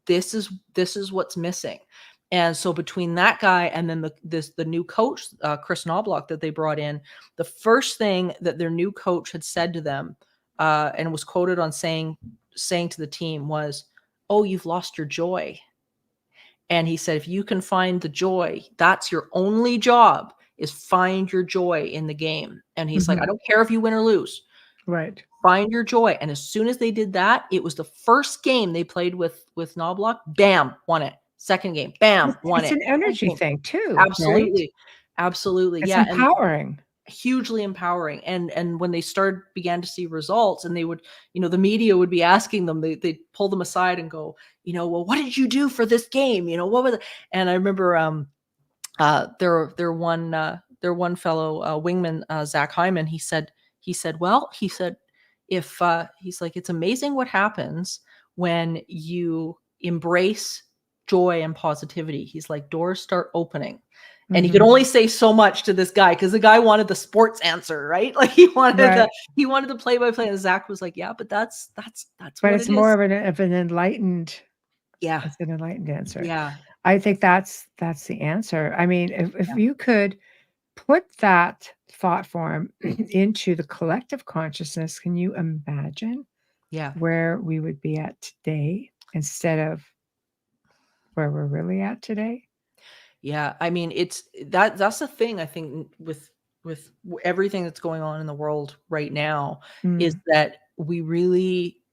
this is what's missing. And so between that guy and then the new coach, Chris Knobloch, that they brought in, the first thing that their new coach had said to them, and was quoted on saying to the team, was, "Oh, you've lost your joy." And he said, if you can find the joy, that's your only job, is find your joy in the game. And he's like, I don't care if you win or lose. Right. Find your joy. And as soon as they did that, it was the first game they played with Knobloch, bam, won it. Second game, bam, won It's it. an energy thing too. Absolutely. Right? Absolutely. It's Yeah. empowering. Hugely empowering. And when they began to see results, and they would, the media would be asking them, they'd pull them aside and go, well, what did you do for this game? What was it? And I remember their one fellow wingman, Zach Hyman, he said, if he's like, it's amazing what happens when you embrace joy and positivity. He's like, doors start opening. And he could only say so much to this guy, because the guy wanted the sports answer, right? Like he wanted the play-by-play. And Zach was like, yeah, but that's But what it's it more is. of an enlightened. Yeah. It's an enlightened answer. Yeah. I think that's the answer. I mean, if you could put that thought form into the collective consciousness, can you imagine where we would be at today instead of where we're really at today? Yeah. I mean, that's the thing, I think, with everything that's going on in the world right now, is that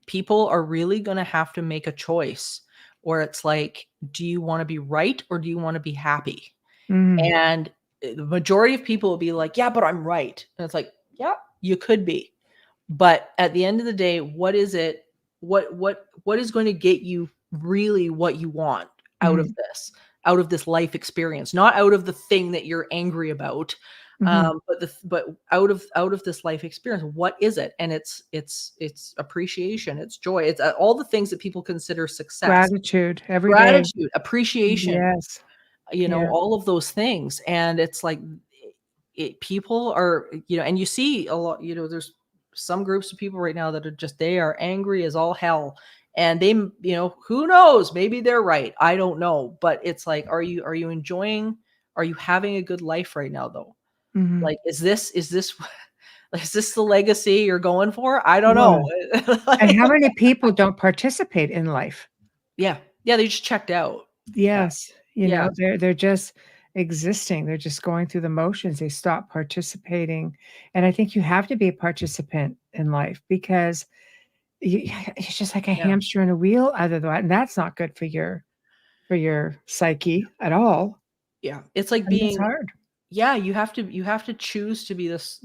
people are really going to have to make a choice, where it's like, do you want to be right, or do you want to be happy? And the majority of people will be like, yeah, but I'm right. And it's like, yeah, you could be. But at the end of the day, what is it? What is going to get you really what you want out of this life experience? Not out of the thing that you're angry about, but out of this life experience. What is it? And it's appreciation, it's joy, it's all the things that people consider success. Gratitude, every day. Appreciation. Yes. All of those things. And it's like, people are, and you see a lot, there's some groups of people right now that are they are angry as all hell. And they, who knows, maybe they're right. I don't know. But it's like, are you enjoying, are you having a good life right now though? Like, is this the legacy you're going for? I don't know. And how many people don't participate in life? Yeah. They just checked out. Yes. They're just, existing. They're just going through the motions. They stop participating. And I think you have to be a participant in life because it's just like a Yeah. hamster in a wheel, other than that, and that's not good for your psyche at all. Yeah. It's like I mean, it's being, hard. yeah, you have to choose to be as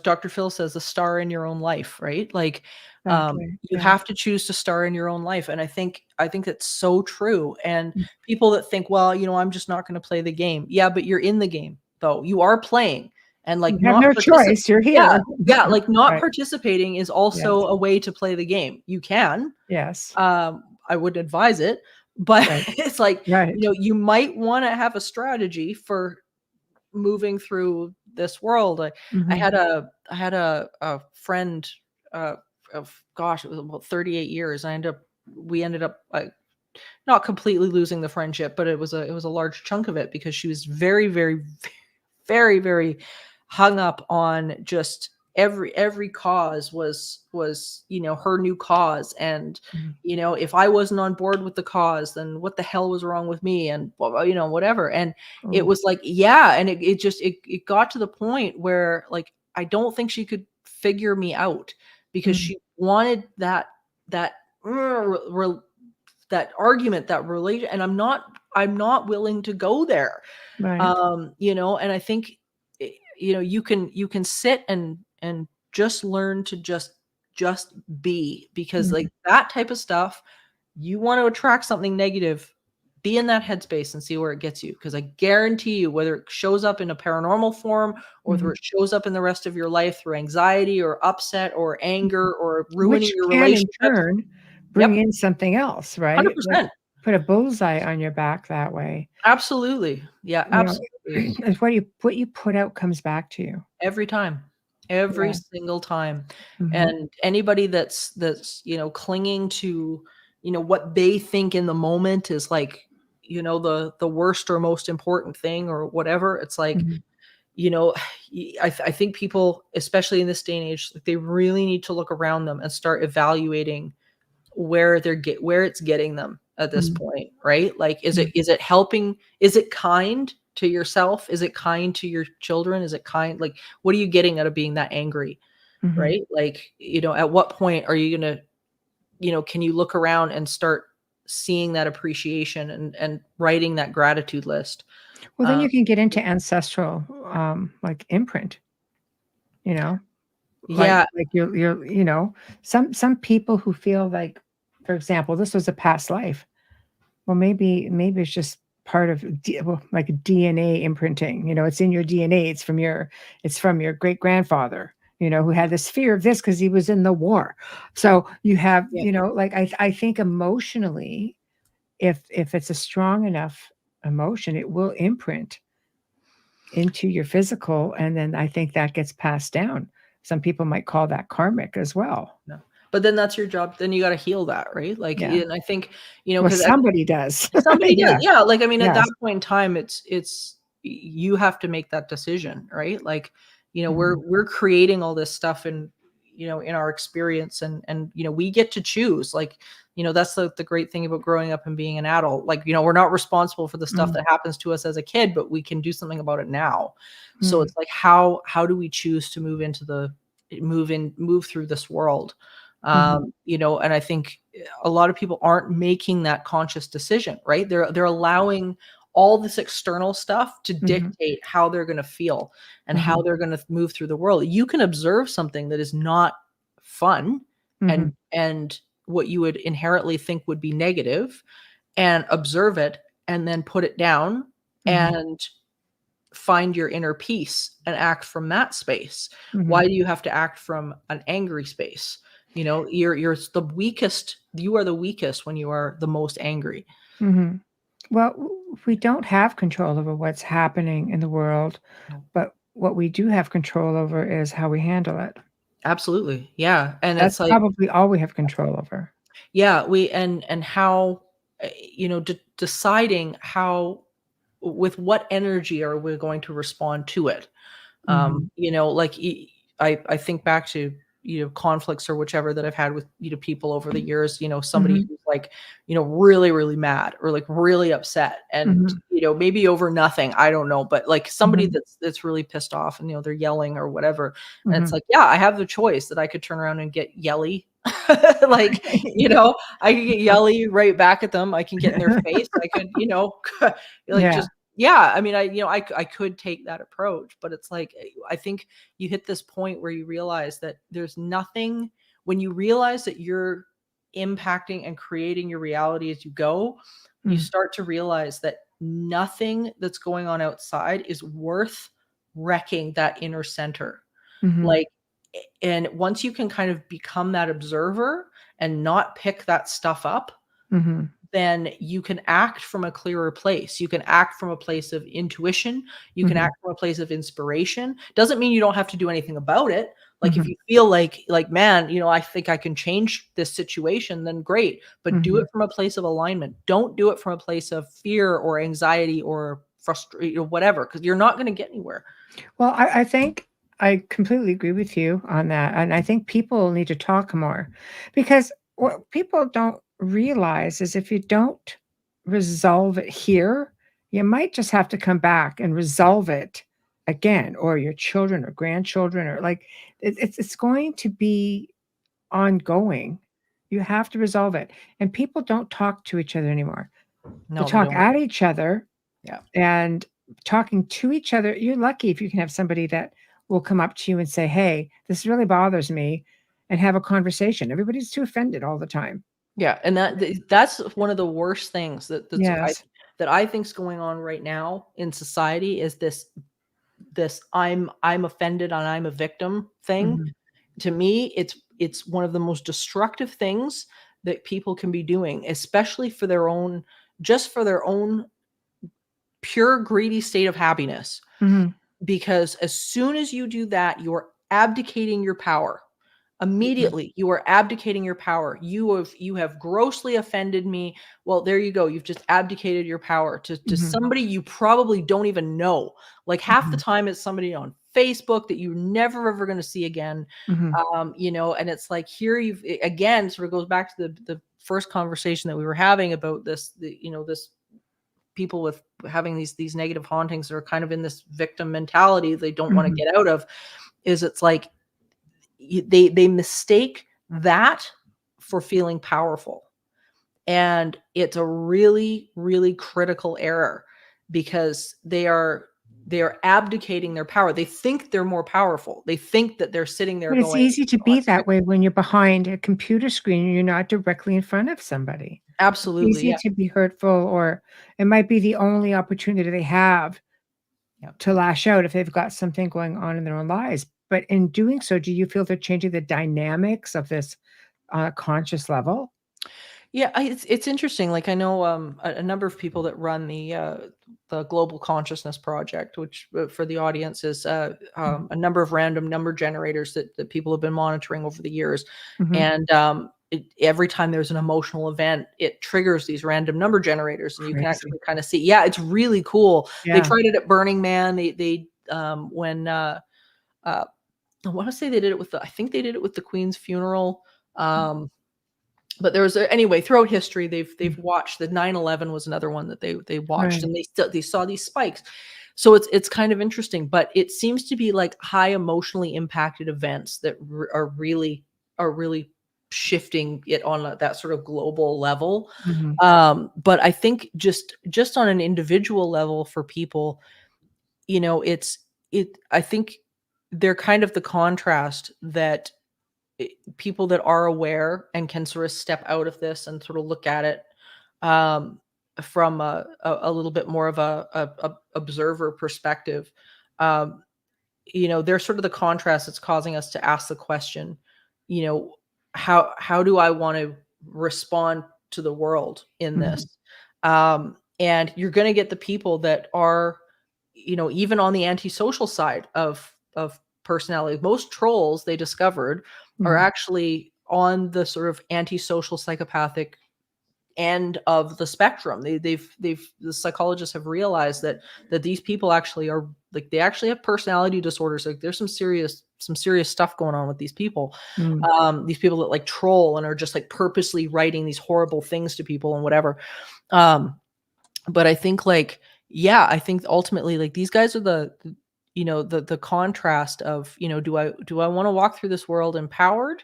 Dr. Phil says, the star in your own life, right? Like, Exactly. you Yeah. have to choose to star in your own life. And I think that's so true. And Mm. people that think, well, I'm just not going to play the game. Yeah, but you're in the game though. You are playing, and You like have not no participate. choice. You're Yeah, here. yeah, like not Right. participating is Yes. also a way to play the game. You can. Yes. I wouldn't advise it, but Right. it's like, Right. you might want to have a strategy for moving through this world. I Mhm. had a friend, of gosh, it was about 38 years. We ended up, not completely losing the friendship, but it was a large chunk of it because she was very, very, very, very hung up on just every cause was her new cause. And Mhm. if I wasn't on board with the cause, then what the hell was wrong with me, and whatever. And it Oh. was like, yeah, and it got to the point where, like, I don't think she could figure me out because Mm. she wanted that re- that argument, that relation, and I'm not willing to go there. Right. And I think, you can sit and just learn to just be, because Mhm. like that type of stuff, you want to attract something negative, be in that headspace and see where it gets you, because I guarantee you, whether it shows up in a paranormal form or whether Mhm. it shows up in the rest of your life through anxiety or upset or anger or ruining Which your can in relationships. turn bring Yep, in something else, right? Like, 100%. put a bullseye on your back that way. Absolutely. Yeah, You know, absolutely. it's what you put out comes back to you. Every time. Every Yeah. single time. Mhm. And anybody that's, clinging to, what they think in the moment is like, the worst or most important thing or whatever. It's like, Mhm. you know, I think people, especially in this day and age, like, they really need to look around them and start evaluating where it's getting them at this Mhm. point, right? Like, is it Mhm. is it helping? Is it kind to yourself? Is it kind to your children? Is it kind, like, what are you getting out of being that angry, Mhm. right? Like, at what point are you gonna, can you look around and start seeing that appreciation and writing that gratitude list? Well, then Um, you can get into ancestral, like, imprint, you know? Like yeah, like some people who feel like, for example, this was a past life. Well, maybe it's just part of like DNA imprinting, it's in your DNA, it's from your great-grandfather, who had this fear of this because he was in the war. So you have, yeah. like, I think emotionally, if it's a strong enough emotion, it will imprint into your physical, and then I think that gets passed down. Some people might call that karmic as well. No. But then that's your job. Then you got to heal that, right? Like, Yeah. and I think, Well, because somebody does. somebody does. Yeah. Yeah, like, I mean, at that Yes. point in time, it's you have to make that decision, right? Like, we're Mhm. we're creating all this stuff in our experience, and we get to choose. Like, that's the great thing about growing up and being an adult. Like, we're not responsible for the stuff Mhm. that happens to us as a kid, but we can do something about it now. So Mm. it's like, how do we choose to move through this world? Mhm. And I think a lot of people aren't making that conscious decision, right? They're allowing all this external stuff to Mhm. dictate how they're going to feel and how Mhm. they're going to move through the world. You can observe something that is not fun, Mhm. and what you would inherently think would be negative, and observe it, and then put it down Mhm. and find your inner peace and act from that space. Why Mhm. do you have to act from an angry space? You're the weakest. You are the weakest when you are the most angry. Mhm. Well, we don't have control over what's happening in the world, No. but what we do have control over is how we handle it. Absolutely. Yeah. And That's it's like, probably all we have control over. yeah, we and how, deciding how, with what energy are we going to respond to it. Mhm. Like, I think back to, conflicts or whichever that I've had with, people over the years, somebody who's like, really, really mad or like really upset and, maybe over nothing, I don't know, but like somebody that's really pissed off and, they're yelling or whatever. And it's like, yeah, I have the choice that I could turn around and get yelly. Like, I could get yelly right back at them. I can get in their face. I could, like just, yeah, I mean, I could take that approach, but it's like, I think you hit this point where you realize that there's nothing, when you realize that you're impacting and creating your reality as you go, you start to realize that nothing that's going on outside is worth wrecking that inner center. Like, and once you can kind of become that observer and not pick that stuff up, then you can act from a clearer place. You can act from a place of intuition. You can act from a place of inspiration. Doesn't mean you don't have to do anything about it. Like if you feel like, man, I think I can change this situation, then great. But do it from a place of alignment. Don't do it from a place of fear or anxiety or frustration or whatever, because you're not going to get anywhere. Well, I think I completely agree with you on that. And I think people need to talk more, because what people don't realize is if you don't resolve it here, you might just have to come back and resolve it again, or your children or grandchildren, or like it's going to be ongoing. You have to resolve it. And people don't talk to each other anymore. No, They they talk don't. at each other. Yeah. And talking to each other, you're lucky if you can have somebody that will come up to you and say, hey, this really bothers me, and have a conversation. Everybody's too offended all the time. Yeah, and that's one of the worst things Yes. that I think's going on right now in society is this I'm offended and I'm a victim thing. To me, it's one of the most destructive things that people can be doing, especially for their own pure greedy state of happiness. Because as soon as you do that, you're abdicating your power. Immediately, you are abdicating your power. You have grossly offended me. Well, there you go. You've just abdicated your power to somebody you probably don't even know. Like half the time it's somebody on Facebook that you're never ever going to see again. And it's like here you've again sort of goes back to the first conversation that we were having about this, this people with having these negative hauntings that are kind of in this victim mentality they don't want to get out of. It's like they mistake that for feeling powerful. And it's a really, really critical error, because they are abdicating their power. They think they're more powerful. They think that they're sitting there But it's going, easy to be that way when you're behind a computer screen and you're not directly in front of somebody. absolutely, It's easy yeah. to be hurtful, or it might be the only opportunity they have to lash out if they've got something going on in their own lives. But in doing so, do you feel they're changing the dynamics of this on a conscious level? Yeah, it's interesting. Like I know a number of people that run the Global Consciousness Project, which for the audience is a number of random number generators that people have been monitoring over the years. And every time there's an emotional event, it triggers these random number generators, and you can Crazy. actually kind of see. Yeah, it's really cool. They Yeah. tried it at Burning Man. They when I want to say they did it with I think they did it with the Queen's funeral. But there was anyway throughout history they've watched. The 9/11 was another one that they watched, Right. and they saw these spikes. So it's kind of interesting, but it seems to be like high emotionally impacted events that are really shifting it on that sort of global level. But I think just on an individual level for people, I think they're kind of the contrast that people that are aware and can sort of step out of this and sort of look at it from a little bit more of a observer perspective. They're sort of the contrast that's causing us to ask the question, how do I want to respond to the world in this? And you're going to get the people that are, even on the antisocial side of personality. Most trolls, they discovered, are actually on the sort of antisocial psychopathic end of the spectrum. The psychologists have realized that these people actually are like, they actually have personality disorders. Like there's some serious some serious stuff going on with these people. Mm. These people that like troll and are just like purposely writing these horrible things to people and whatever. But I think like, yeah, I think ultimately like these guys are the contrast of, do I want to walk through this world empowered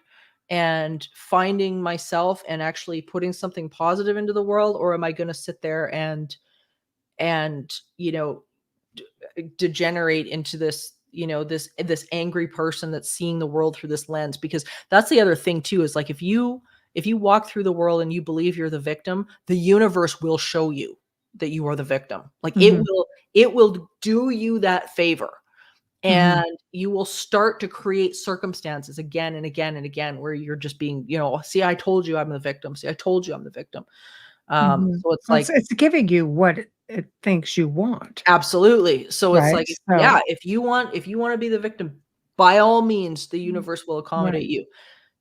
and finding myself and actually putting something positive into the world, or am I going to sit there and degenerate into this, this angry person that's seeing the world through this lens? Because that's the other thing too, is like if you walk through the world and you believe you're the victim, the universe will show you that you are the victim. Like Mhm. it will do you that favor. Mhm. And you will start to create circumstances again and again and again where you're just being, see, I told you I'm the victim. See, I told you I'm the victim. Mhm. So it's Well, like, it's giving you what it thinks you want, absolutely. So it's right? like, yeah, So if you want to be the victim, by all means, the mm, universe will right. accommodate you.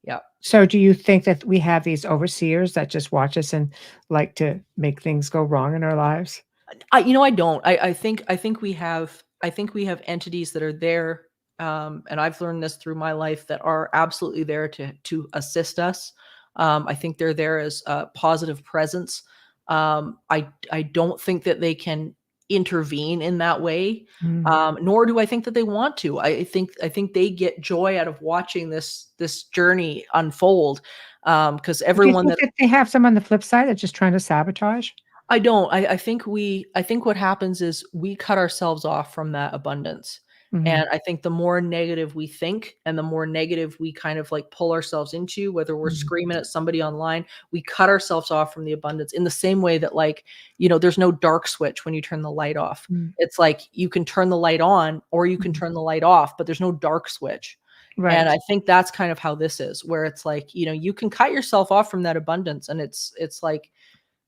Yeah. So do you think that we have these overseers that just watch us and like to make things go wrong in our lives? I don't. I think we have entities that are there, and I've learned this through my life, that are absolutely there to assist us. I think they're there as a positive presence. I don't think that they can intervene in that way, Mm. nor do I think that they want to. I think they get joy out of watching this journey unfold, because Do you everyone think that that they have some on the flip side that's just trying to sabotage? I don't. I think what happens is we cut ourselves off from that abundance. Mhm. And I think the more negative we think and the more negative we kind of like pull ourselves into, whether we're Mhm. screaming at somebody online, we cut ourselves off from the abundance, in the same way that like, there's no dark switch when you turn the light off. Mm. It's like you can turn the light on or you can Mhm. turn the light off, but there's no dark switch. And Right. I think that's kind of how this is, where it's like, you can cut yourself off from that abundance, and it's like,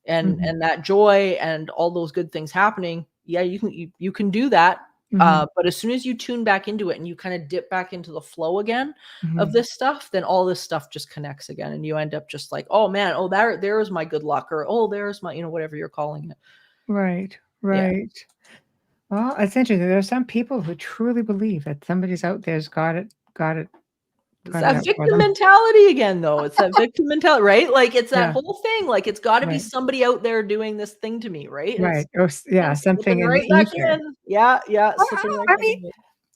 Mhm. and that joy and all those good things happening, yeah, you can do that. Mhm. But as soon as you tune back into it and you kind of dip back into the flow again of Mhm. this stuff, then all this stuff just connects again, and you end up just like, oh man, oh, there is my good luck, or oh, there's my, whatever you're calling it. Right. Yeah. Right. Well, it's interesting. There are some people who truly believe that somebody's out there's It's got it that out for victim them. mentality again, though. It's that victim mentality, right? Like it's that Yeah. whole thing. Like it's got to be Right. somebody out there doing this thing to me, right? And it's, Right. Or yeah, yeah, something slipping in the right back ether. in. Yeah, yeah, Well, slipping right I back mean, in.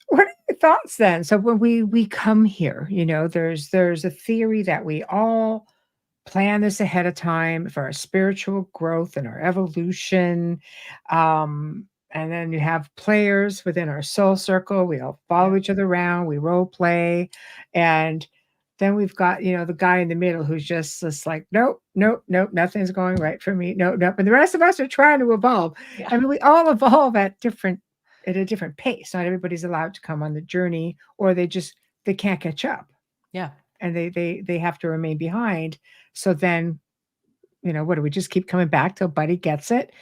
what are your thoughts then? So when we come here, there's a theory that we all plan this ahead of time for our spiritual growth and our evolution. And then you have players within our soul circle. We all Yeah. follow each other around. We role play, and then we've got the guy in the middle who's just like, nope, nope, nope, nothing's going right for me. Nope, nope. And the rest of us are trying to evolve. Yeah. I mean, we all evolve at a different pace. Not everybody's allowed to come on the journey, or they can't catch up, Yeah. and they have to remain behind. So then, what do we just keep coming back till Buddy gets it?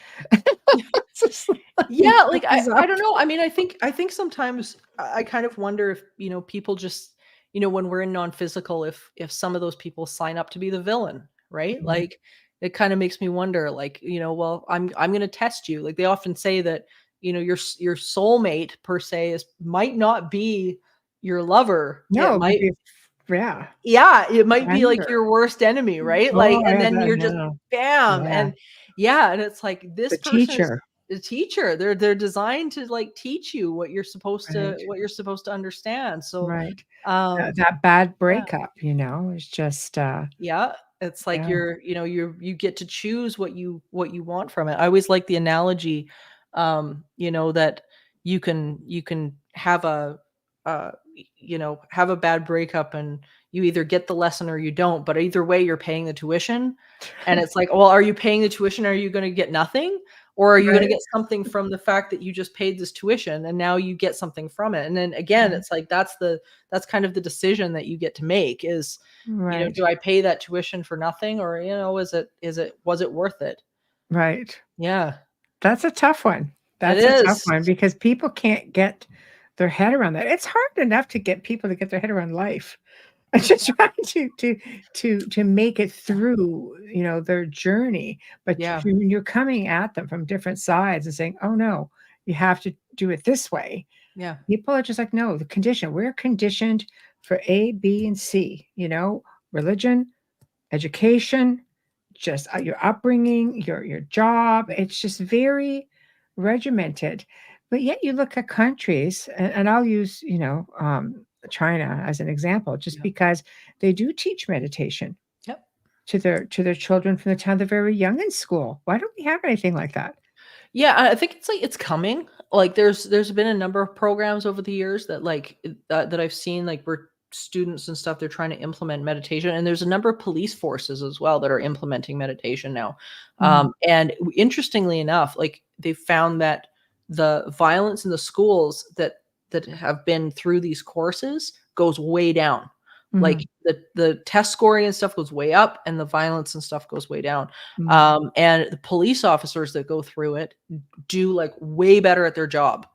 It's just like he Yeah, like catches I up. don't know. I mean, I think sometimes I kind of wonder if, people just, when we're in non-physical, if some of those people sign up to be the villain, right? Mhm. Like it kind of makes me wonder, like, well, I'm going to test you. Like they often say that, your soulmate per se might not be your lover. It No, it might might, be yeah, yeah, it might be like anger. your worst enemy, right? Like, Oh, and yeah, then that you're just yeah, bam, yeah, and yeah, and it's like this the person is teacher, a teacher. They're designed to like teach you right, what you're supposed to understand. So, right. um, That bad yeah. breakup, is just, Yeah, it's like yeah. you get to choose what you want from it. I always like the analogy, that you can have have a bad breakup, and you either get the lesson or you don't, but either way you're paying the tuition. And it's like, well, are you paying the tuition? Are you going to get nothing? Or are you going to Right, get something from the fact that you just paid this tuition and now you get something from it? And then again, mhm, it's like that's kind of the decision that you get to make is, right, do I pay that tuition for nothing, or, was it worth it? right. Yeah, That's a tough one. it That's a tough is. one because people can't get their head around that. It's hard enough to get people to get their head around life. I'm just trying to make it through, their journey, but Yeah, you're coming at them from different sides and saying, "Oh, no, do it this way. Yeah. People are just like, no, the condition. We're conditioned for A, B, and C. Religion, education, just your upbringing, your job. It's just very regimented. But yet you look at countries, and I'll use China as an example, just Yeah. because they do teach meditation Yep. to their children from the time they're very young in school. Why don't we have anything like that? Yeah, I think it's coming. Like there's been a number of programs over the years that that I've seen, like where students and stuff, they're trying to implement meditation, and there's a number of police forces as well that are implementing meditation now. Mhm. And interestingly enough, like they found that the violence in the schools that have been through these courses goes way down. Like Mhm. the test scoring and stuff goes way up, and the violence and stuff goes way down. Mhm. And the police officers that go through it do like way better at their job.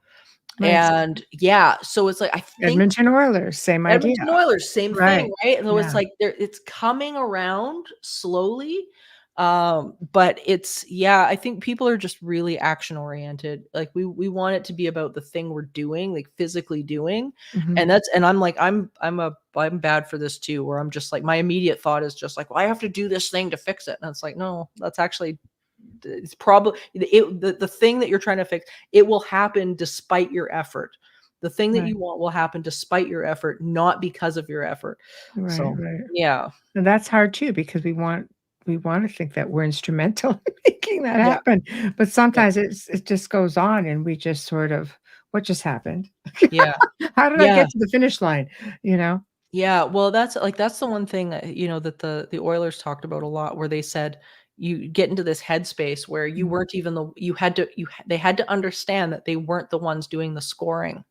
Nice. And yeah, so it's like I think Edmonton Oilers, same idea. Edmonton Oilers, same thing, Right. right? So Yeah. it's like it's coming around slowly. But yeah, I think people are just really action oriented. Like we want it to be about the thing we're doing, like physically doing. Mhm. And I'm like, I'm bad for this too, where I'm just like, my immediate thought is just like, well, I have to do this thing to fix it. And it's like, no, that's actually it's probably the thing that you're trying to fix. It will happen despite your effort. The thing that Right. you want will happen despite your effort, not because of your effort. Right, So right. yeah. And that's hard too because we want to think that we're instrumental in making that Yeah. happen. But Yeah. sometimes it just goes on and we just sort of, what just happened? Yeah. How did I Yeah. get to the finish line? You know? Yeah, well, that's the one thing that, that the Oilers talked about a lot, where they said you get into this headspace where you Mhm. weren't even they had to understand that they weren't the ones doing the scoring.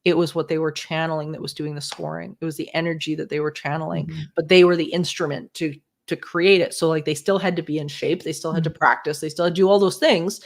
It was what they were channeling that was doing the scoring. It was the energy that they were channeling, Mhm. but they were the instrument to create it. So like they still had to be in shape, they still had to Mhm. practice, they still had to do all those things,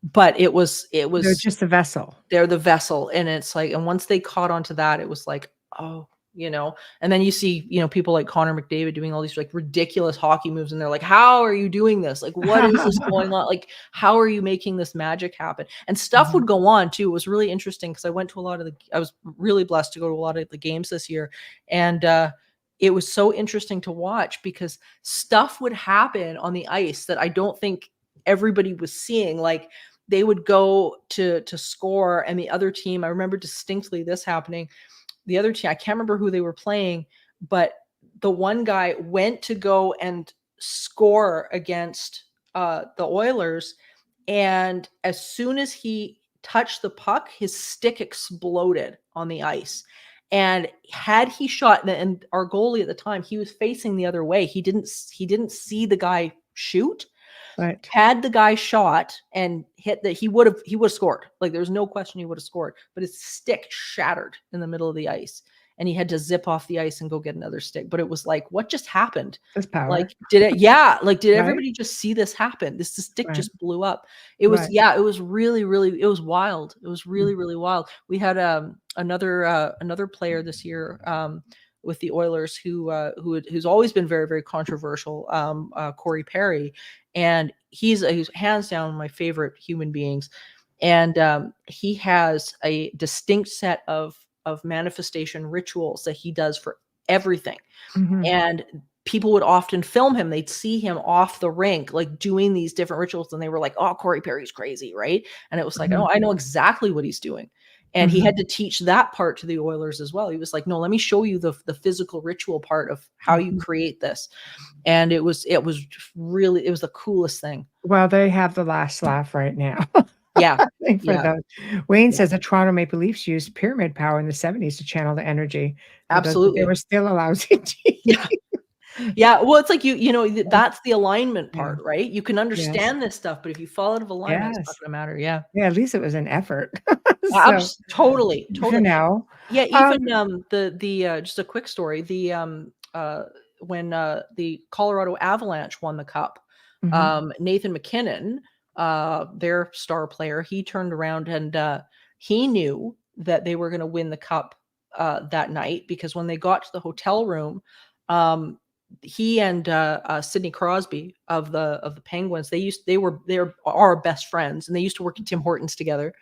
but They're just a vessel. they're the vessel. And it's like, and once they caught on to that, it was like, oh, and then you see, people like Connor McDavid doing all these like ridiculous hockey moves. And they're like, how are you doing this? Like, what is this going on? Like, how are you making this magic happen? And stuff Mhm. would go on too. It was really interesting because I was really blessed to go to a lot of the games this year. And, it was so interesting to watch because stuff would happen on the ice that I don't think everybody was seeing. Like, they would go to score, and the other team, I remember distinctly this happening. The other team, I can't remember who they were playing, but the one guy went to go and score against the Oilers, and as soon as he touched the puck, his stick exploded on the ice. And had he shot, and our goalie at the time, he was facing the other way. He didn't see the guy shoot. Right. Had the guy shot and hit that, he would have scored. Like, there's no question he would have scored, but his stick shattered in the middle of the ice, and he had to zip off the ice and go get another stick. But it was like, what just happened? That's Like, power. did Right? everybody just see this happen? This stick Right. just blew up. It was, Right. yeah, it was really, really, it was wild. It was Mm. really, really wild. We had another player this year, with the Oilers, who's always been very, very controversial, Corey Perry. And he's hands down one of my favorite human beings. And he has a distinct set of manifestation rituals that he does for everything. Mhm. And people would often film him. They'd see him off the rink, like doing these different rituals. And they were like, oh, Corey Perry's crazy, right? And it was like, Mhm. oh, I know exactly what he's doing. And he Mhm. had to teach that part to the Oilers as well. He was like, no, let me show you the physical ritual part of how you Mhm. create this. And it was the coolest thing. Well, they have the last laugh right now. Yeah. I think for Yeah. those. Wayne Yeah. says the Toronto Maple Leafs used pyramid power in the '70s to channel the energy for those, but they Absolutely. were still a lousy team. Yeah. Yeah. Well, it's like, that's the alignment Yeah. part, right? You can Yes. understand this stuff, but if you fall out of alignment, it's not Yes. gonna matter. Yeah. Yeah, at least it was an effort. So, Totally, for totally. now, Yeah, um even, just a quick story, when, the Colorado Avalanche won the cup, mhm, Nathan McKinnon, their star player, he turned around and, he knew that they were gonna win the cup, that night, because when they got to the hotel room, um, he and Sidney Crosby of the Penguins, they are best friends, and they used to work at Tim Hortons together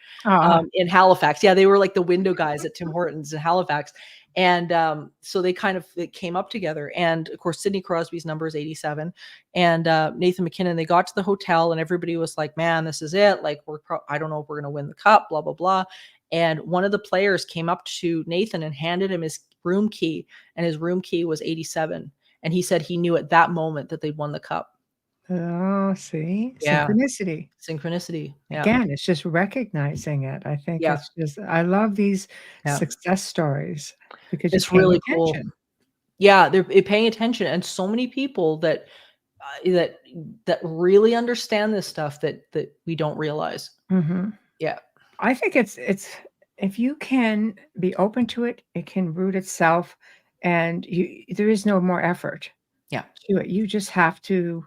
in Halifax. Yeah, they were like the window guys at Tim Hortons in Halifax. And so they came up together. And of course, Sidney Crosby's number is 87. And Nathan MacKinnon, they got to the hotel and everybody was like, man, this is it. Like, I don't know if we're going to win the cup, blah, blah, blah. And one of the players came up to Nathan and handed him his room key. And his room key was 87. And he said he knew at that moment that they'd won the cup. Oh, see? Yeah. Synchronicity. Synchronicity. Yeah. Again, it's just recognizing it. I think it's just, I love these success stories because it's really cool. Yeah, they're paying attention. And so many people that really understand this stuff that we don't realize. Mm-hmm. Yeah. I think it's if you can be open to it, it can root itself, and there is no more effort. Yeah. To it. You just have to.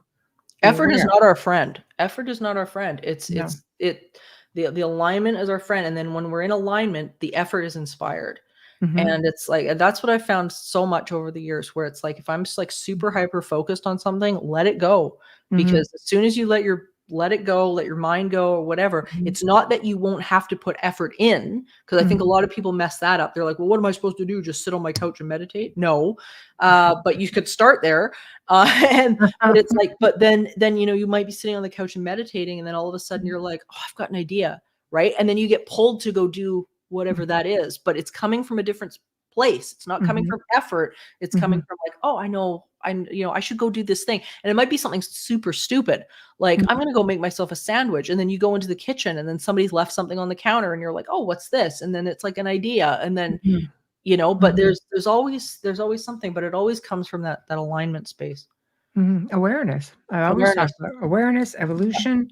Effort is not our friend. Effort is not our friend. The alignment is our friend. And then when we're in alignment, the effort is inspired. Mm-hmm. And it's like, that's what I found so much over the years, where it's like, if I'm just like super hyper focused on something, let it go. Mm-hmm. Because as soon as you let it go, let your mind go or whatever, mm-hmm. it's not that you won't have to put effort in. Because I think a lot of people mess that up. They're like, well, what am I supposed to do? Just sit on my couch and meditate? No. But you could start there. But it's like, but then, you might be sitting on the couch and meditating. And then all of a sudden you're like, oh, I've got an idea. Right. And then you get pulled to go do whatever that is, but it's coming from a different place. It's not coming from effort. It's coming from like, oh, I know, I should go do this thing. And it might be something super stupid. Like I'm going to go make myself a sandwich. And then you go into the kitchen and then somebody's left something on the counter and you're like, oh, what's this? And then it's like an idea. And then, but there's always something, but it always comes from that alignment space. Awareness. I always talk about awareness, evolution.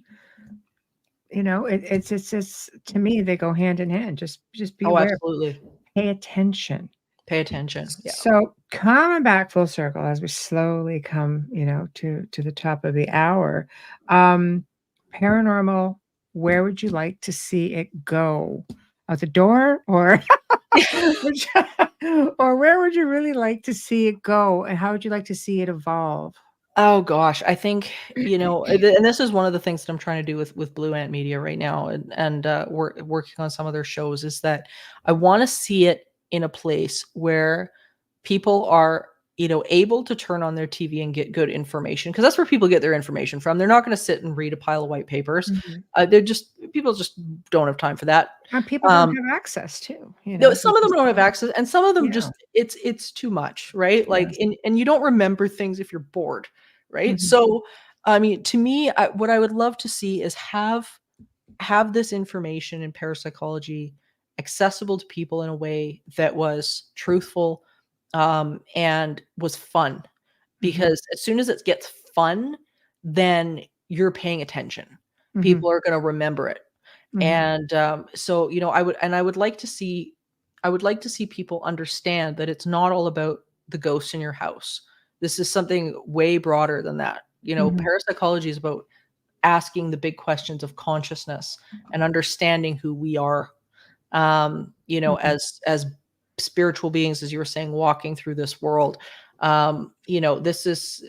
It's to me, they go hand in hand. Just be aware. Absolutely. Pay attention. Pay attention. Yeah. So coming back full circle as we slowly come, to the top of the hour, paranormal, where would you like to see it go? Out the door, or or where would you really like to see it go? And how would you like to see it evolve? Oh gosh, I think, and this is one of the things that I'm trying to do with Blue Ant Media right now, and we're working on some of their shows, is that I want to see it in a place where people are, able to turn on their TV and get good information, because that's where people get their information from. They're not going to sit and read a pile of white papers. People just don't have time for that. And people don't have access to, some of them don't have access, and some of them just, it's too much, right? Like, and you don't remember things if you're bored, right? So, I mean, to me, what I would love to see is have this information in parapsychology accessible to people in a way that was truthful, and was fun, because as soon as it gets fun, then you're paying attention. People are going to remember it. And so, I would like to see people understand that it's not all about the ghosts in your house. This is something way broader than that. Parapsychology is about asking the big questions of consciousness and understanding who we are, as spiritual beings, as you were saying, walking through this world. This is,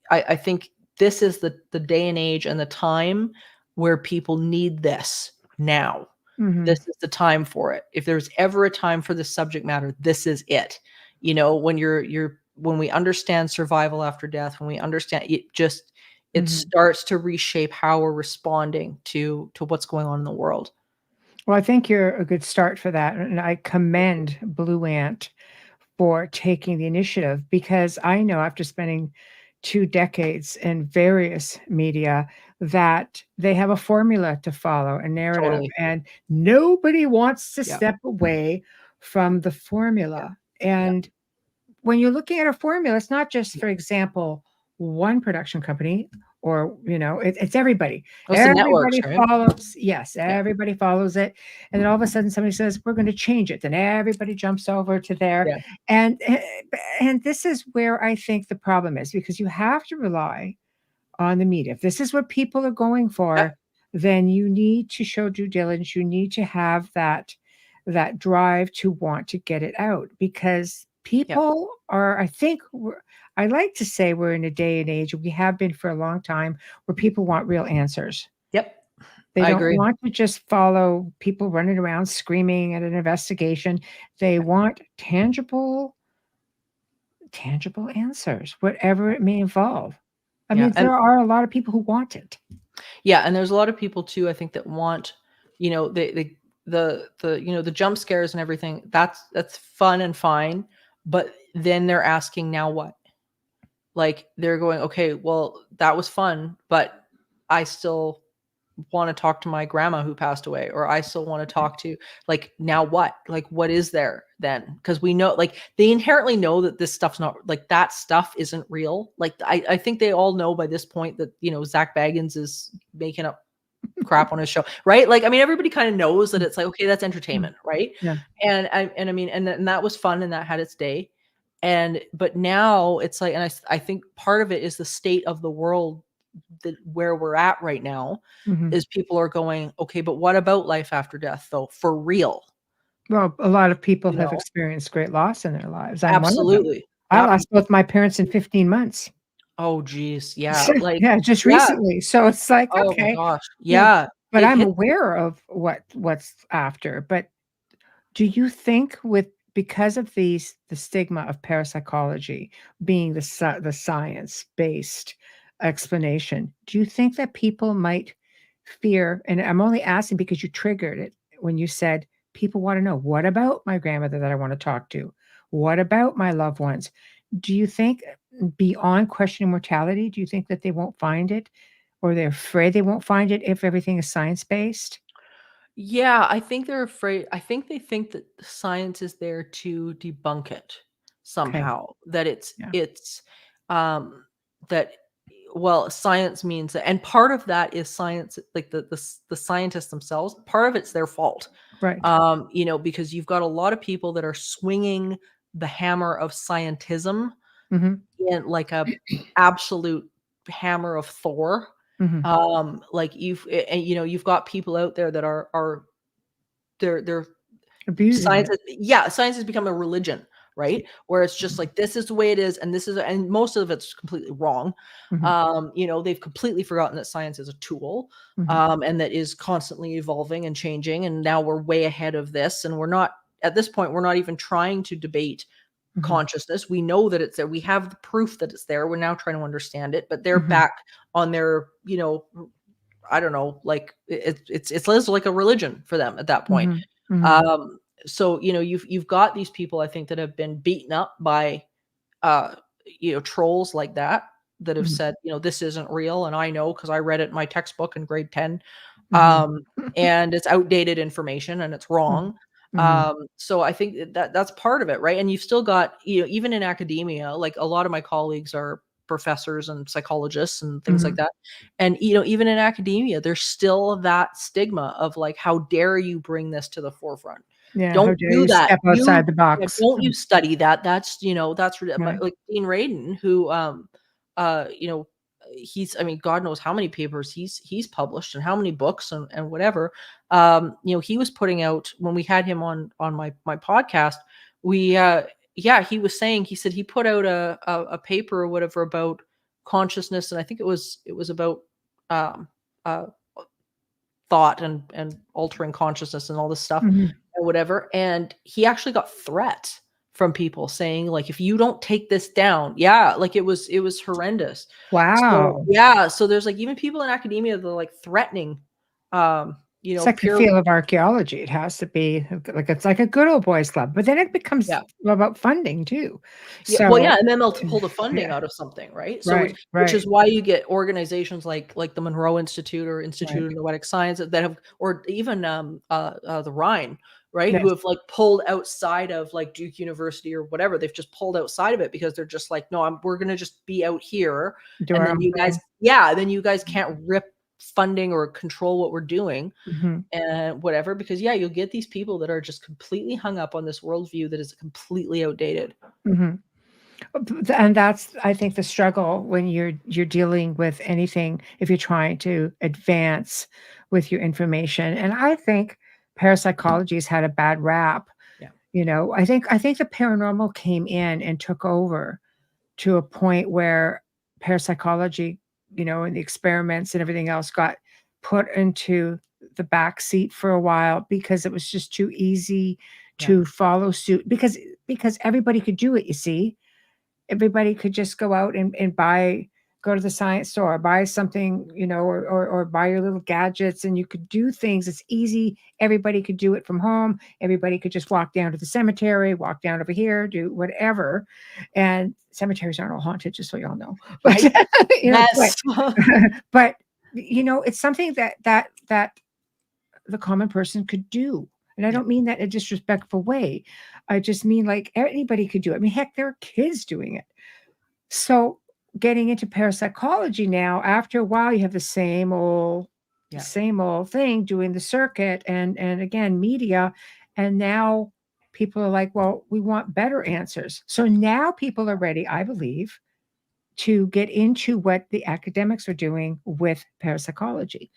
I think this is the day and age and the time where people need this now. This is the time for it. If there's ever a time for this subject matter, this is it. When we understand survival after death, when we understand it, starts to reshape how we're responding to what's going on in the world. Well, I think you're a good start for that. And I commend Blue Ant for taking the initiative, because I know, after spending 2 decades in various media, that they have a formula to follow, a narrative, and nobody wants to step away from the formula. And when you're looking at a formula, it's not just, for example, one production company, or it's everybody. Everybody follows. Yes, everybody follows it, and then all of a sudden somebody says, we're going to change it. Then everybody jumps over to there, and this is where I think the problem is, because you have to rely on the media. If this is what people are going for, then you need to show due diligence. You need to have that drive to want to get it out, because people are, I think I like to say we're in a day and age, we have been for a long time, where people want real answers. Yep. They I don't agree. want to just follow people running around screaming at an investigation. They want tangible answers, whatever it may involve. I Yeah. mean, And there are a lot of people who want it. yeah, and there's a lot of people too, I think, that want, the jump scares and everything. That's fun and fine, but then they're asking, now what? Like, they're going, okay, well, that was fun, but I still want to talk to my grandma who passed away, or I still want to talk to, like, now what? Like, what is there then? Because we know, like, they inherently know that this stuff's not, like, that stuff isn't real. Like, I think they all know by this point that, Zach Baggins is making up crap on his show, right? Like, I mean, everybody kind of knows that it's like, okay, that's entertainment, right? Yeah. And I mean, and that was fun and that had its day. But now it's like, and I think part of it is the state of the world, that where we're at right now, Mhm. is people are going, okay, but what about life after death though? For real? Well, a lot of people You have know? experienced great loss in their lives. I'm one of them. Absolutely. I lost both my parents in 15 months. Oh, geez. Yeah. Like, Yeah, just yeah. recently. So it's like, Oh my okay, gosh. you know, Yeah. but It I'm hit. aware of what's after. But do you think because of the stigma of parapsychology being the science-based explanation, do you think that people might fear, and I'm only asking because you triggered it when you said people want to know, what about my grandmother that I want to talk to? What about my loved ones? Do you think beyond questioning mortality, do you think that they won't find it, or they're afraid they won't find it if everything is science-based? Yeah, I think they're afraid. I think they think that science is there to debunk it Okay. somehow. That Yeah. it's um that well, science means that, and part of that is science, like the scientists themselves. Part of it's their fault, Right. because you've got a lot of people that are swinging the hammer of scientism Mhm. in like a absolute hammer of Thor. Mhm. Like you've got people out there that are they're Abusing science it. science has become a religion, right? Where it's just like, this is the way it is, and this is, and most of it's completely wrong. Mhm. They've completely forgotten that science is a tool, Mhm. and that is constantly evolving and changing, and now we're way ahead of this, and we're not, at this point, we're not even trying to debate Mhm. consciousness. We know that it's there. We have the proof that it's there. We're now trying to understand it, but they're Mhm. back on their, I don't know, like it's less like a religion for them at that point. Mhm. Mhm. So you've got these people, I think, that have been beaten up by trolls like that have Mhm. said, this isn't real, and I know because I read it in my textbook in grade 10. Mhm. And it's outdated information and it's Mhm. wrong. Mhm. So I think that's part of it, right? And you've still got, even in academia, like a lot of my colleagues are professors and psychologists and things like Mhm. that. And even in academia, there's still that stigma of like, how dare you bring this to the forefront? Yeah, how Don't dare do you that. step outside the Yeah, box. don't you study that. That's Right. like Dean Radin, who you know he's, I mean, God knows how many papers he's published and how many books and whatever. He was putting out, when we had him on my podcast, we he was saying, he said he put out a paper or whatever about consciousness, and I think it was about um uh thought and altering consciousness and all this stuff Mhm. and whatever. And he actually got threats from people saying, like, if you don't take this down, yeah, like it was horrendous. So Wow. yeah, so there's like even people in academia that are like threatening, It's like the pure, field of archaeology. It has to be like it's like a good old boys club, but then it becomes yeah. about funding too. Yeah, well, yeah, So, and then they'll pull the funding yeah, out of something, right? So which right, is why you get organizations like the Monroe Institute or Institute right. of Noetic Science that have, or even the Rhine, right? Who Yes. have like pulled outside of like Duke University or whatever. They've just pulled outside of it because they're just like, no, we're gonna just be out here, Do and our then own you guys, thing. yeah, then you guys can't rip funding or control what we're doing Mhm. and whatever, because yeah, you'll get these people that are just completely hung up on this worldview that is completely outdated. Mhm. And that's, I think, the struggle when you're dealing with anything, if you're trying to advance with your information. And I think parapsychology has had a bad rap. Yeah. I think the paranormal came in and took over to a point where parapsychology, and the experiments and everything else got put into the back seat for a while because it was just too easy to follow suit because everybody could do it, you see. Everybody could just go out and go to the science store, buy something, or buy your little gadgets, and you could do things. It's easy. Everybody could do it from home. Everybody could just walk down to the cemetery, walk down over here, do whatever. And cemeteries aren't all haunted, just so y'all know. But Right. but, Yes. but it's something that the common person could do. And I don't mean that in a disrespectful way. I just mean like anybody could do it. I mean, heck, there are kids doing it. So getting into parapsychology now, after a while, you have the same old thing doing the circuit and again, media. And now people are like, well, we want better answers. So now people are ready, I believe, to get into what the academics are doing with parapsychology.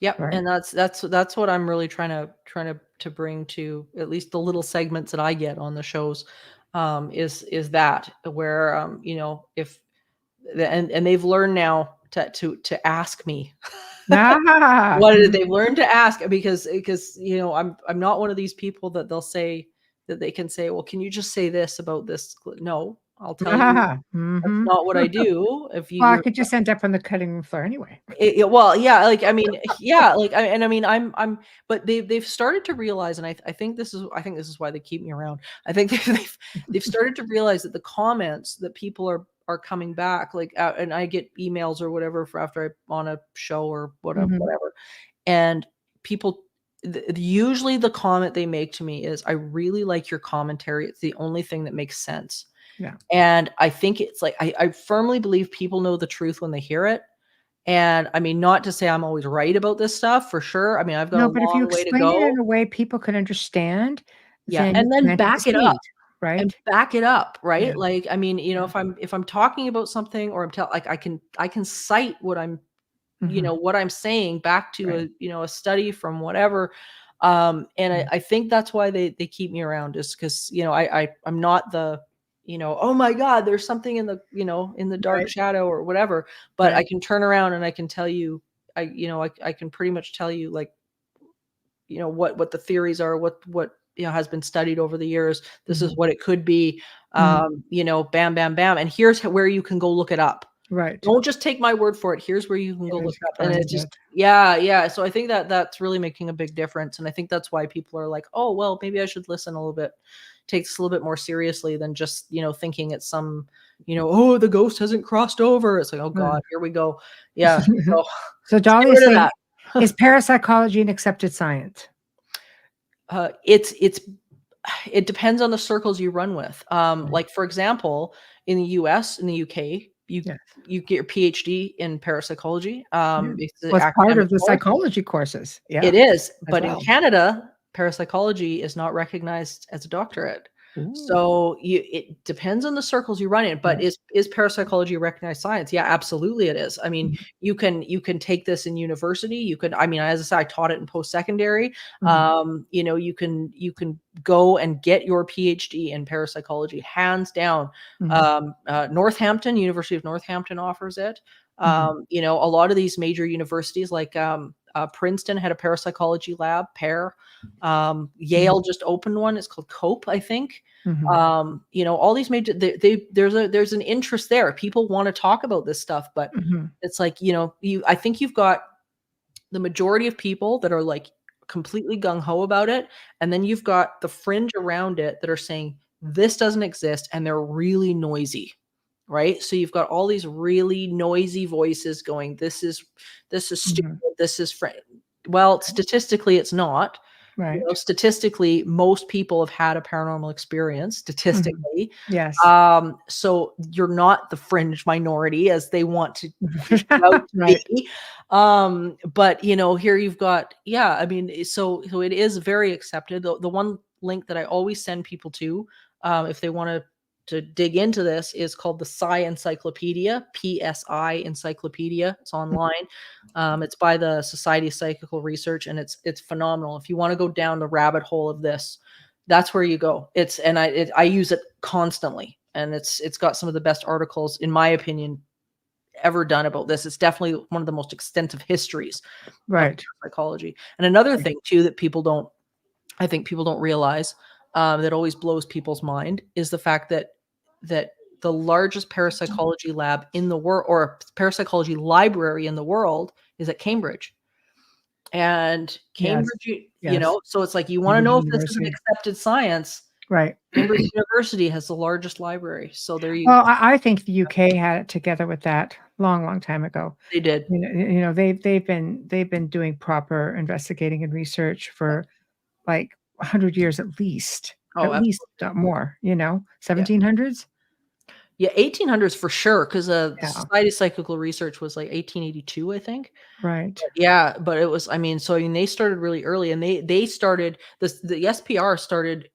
Yep. Right. And that's what I'm really trying to bring to at least the little segments that I get on the shows, is that where, if and they've learned now to ask me. Ah, What did they learn to ask? Because I'm not one of these people that they'll say that they can say, well, can you just say this about this? No, I'll tell you that's mhm. not what I do. If Well, I you're could just end up on the cutting room floor anyway. well, yeah, like I mean, yeah, like I mean, but they've started to realize, and I think this is why they keep me around. I think they've started to realize that the comments that people are coming back, like, and I get emails or whatever for after I'm on a show or whatever, Mhm. whatever, and people. Usually the comment they make to me is, I really like your commentary. It's the only thing that makes sense. Yeah. And I think it's like, I firmly believe people know the truth when they hear it. And I mean, not to say I'm always right about this stuff for sure. I mean, I've got a No, but if you long way to explain it go. in a way people can understand, Yeah. then you And then planted the back it up seed, right? right? Yeah, Like, I mean, yeah. if I'm talking about something or like I can cite what I'm, Mhm. what I'm saying back to Right. a study from whatever. And Mm. I think that's why they keep me around, is because, I'm not the, oh my God, there's something in the, in the dark Right, shadow or whatever, but I right. can turn around and I can tell you, I can pretty much tell you, like, what the theories are, what has been studied over the years. This is Mhm. what it could be. Mhm. Bam, bam, bam. And here's where you can go look it up. Right. Don't just take my word for it. Here's where you can go look Here's it up. And find it's just, it. yeah, yeah. So I think that that's really making a big difference. And I think that's why people are like, oh, well, maybe I should listen a little bit, take this a little bit more seriously than just, thinking it's some, oh, the ghost hasn't crossed over. It's like, oh Mm. God, here we go. Yeah. So So let's get Dolly is rid of saying, that. is parapsychology an accepted science? It depends on the circles you run with. Right. Like, for example, in the US, in the UK, Yeah. you get your PhD in parapsychology. Yeah. It's the Well, it's part academic of the course. psychology courses. Yeah, It is, as but in well. Canada, parapsychology is not recognized as a doctorate. Ooh. So it depends on the circles you run in, but Right. is parapsychology a recognized science? Yeah, absolutely it is. I mean, Mhm. you can take this in university. You can, I mean, as I said, I taught it in post-secondary. Mhm. You can go and get your PhD in parapsychology, hands down. Mhm. Northampton, University of Northampton offers it. Mhm. A lot of these major universities, like Princeton had a parapsychology lab, Mhm. Yale just opened one. It's called COPE, I think. Mhm. All these major, there's an interest there. People want to talk about this stuff, but Mhm. it's like, I think you've got the majority of people that are like completely gung ho about it. And then you've got the fringe around it that are saying this doesn't exist, and they're really noisy. Right. So you've got all these really noisy voices going, this is stupid. Mhm. This is well, statistically, it's not. Right. Statistically, most people have had a paranormal experience, Mhm. statistically. Yes. So you're not the fringe minority as they want to make you out to Right. be. But here you've got, yeah, I mean, so it is very accepted. The one link that I always send people to, if they want to dig into this, is called the Psi Encyclopedia, PSI Encyclopedia. It's online. It's by the Society of Psychical Research, and it's phenomenal. If you want to go down the rabbit hole of this, that's where you go. I use it constantly. and it's got some of the best articles, in my opinion, ever done about this. It's definitely one of the most extensive histories of Right. psychology. And another thing too that I think people don't realize, that always blows people's mind, is the fact that the largest parapsychology lab in the world, or parapsychology library in the world, is at Cambridge. And Yes. Cambridge, you Yes. know, so it's like, you want to Cambridge know if this is an University. accepted science. Right. Cambridge University has the largest library. So there you Well, I think the UK had it together with that long time ago. they did. They've been doing proper investigating and research for like 100 years at least, Oh, not more. yeah. 1700s. Yeah, 1800s for sure, because the Yeah. Society of Psychical Research was like 1882, I think. Right. Yeah, but it was, I mean, they started really early, and they started this. The SPR started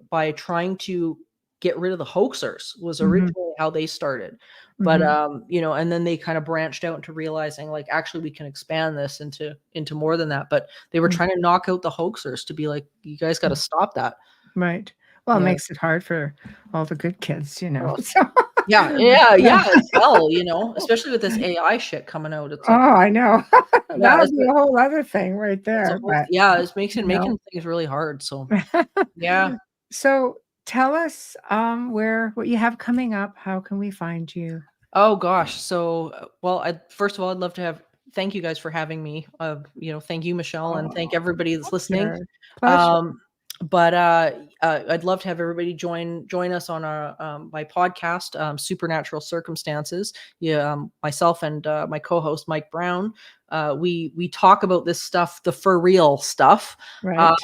by trying to get rid of the hoaxers, was Mhm. originally how they started. But Mhm. and then they kind of branched out into realizing, like, actually we can expand this into more than that. But they were Mm. trying to knock out the hoaxers, to be like, you guys got to stop that. Right. Well, it Yeah. makes it hard for all the good kids. Oh, So yeah, yeah, as well, especially with this AI shit coming out. It's Oh, like, I know. yeah, That would be a whole other thing right it's a there, whole, but, yeah, it's making you know. things really hard. So yeah. So, tell us, what you have coming up. How can we find you? Oh gosh. So, well, first of all, I'd love to thank you guys for having me. Thank you, Michelle, and thank Oh, everybody that's listening. pleasure. Pleasure. Um, but I'd love to have everybody join us on my podcast, Supernatural Circumstances. Yeah, myself and my co-host Mike Brown. We talk about this stuff, the for real stuff. Right.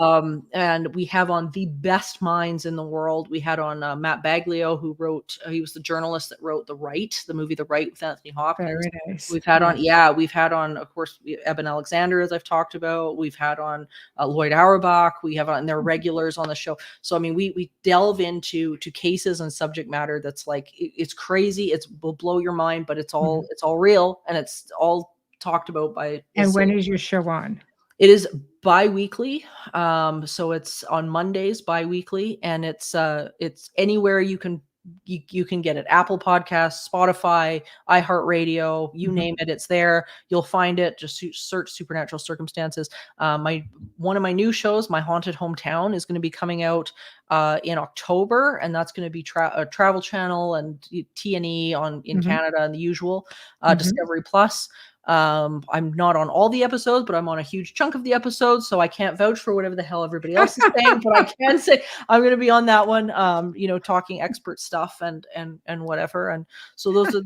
And we have on the best minds in the world. We had on Matt Baglio, who wrote, he was the journalist that wrote the movie The Right with Anthony Hopkins. Very nice. We've had on, Yes. yeah, we've had on, of course, Eben Alexander, as I've talked about. We've had on Lloyd Auerbach. We have on, they're regulars on the show. So, I mean, we delve into cases and subject matter that's like, it's crazy. Will blow your mind, but it's all real, and it's all talked about by. And when is your show on? It is bi-weekly. So it's on Mondays bi-weekly, and it's anywhere you can get it. Apple Podcasts, Spotify, iHeartRadio, you name it, it's there. You'll find it. Just search Supernatural Circumstances. One of my new shows, My Haunted Hometown, is going to be coming out in October, and that's going to be Travel Channel and T&E in Canada, and the usual Discovery Plus. I'm not on all the episodes, but I'm on a huge chunk of the episodes, so I can't vouch for whatever the hell everybody else is saying, but I can say I'm going to be on that one, talking expert stuff and whatever. And so those are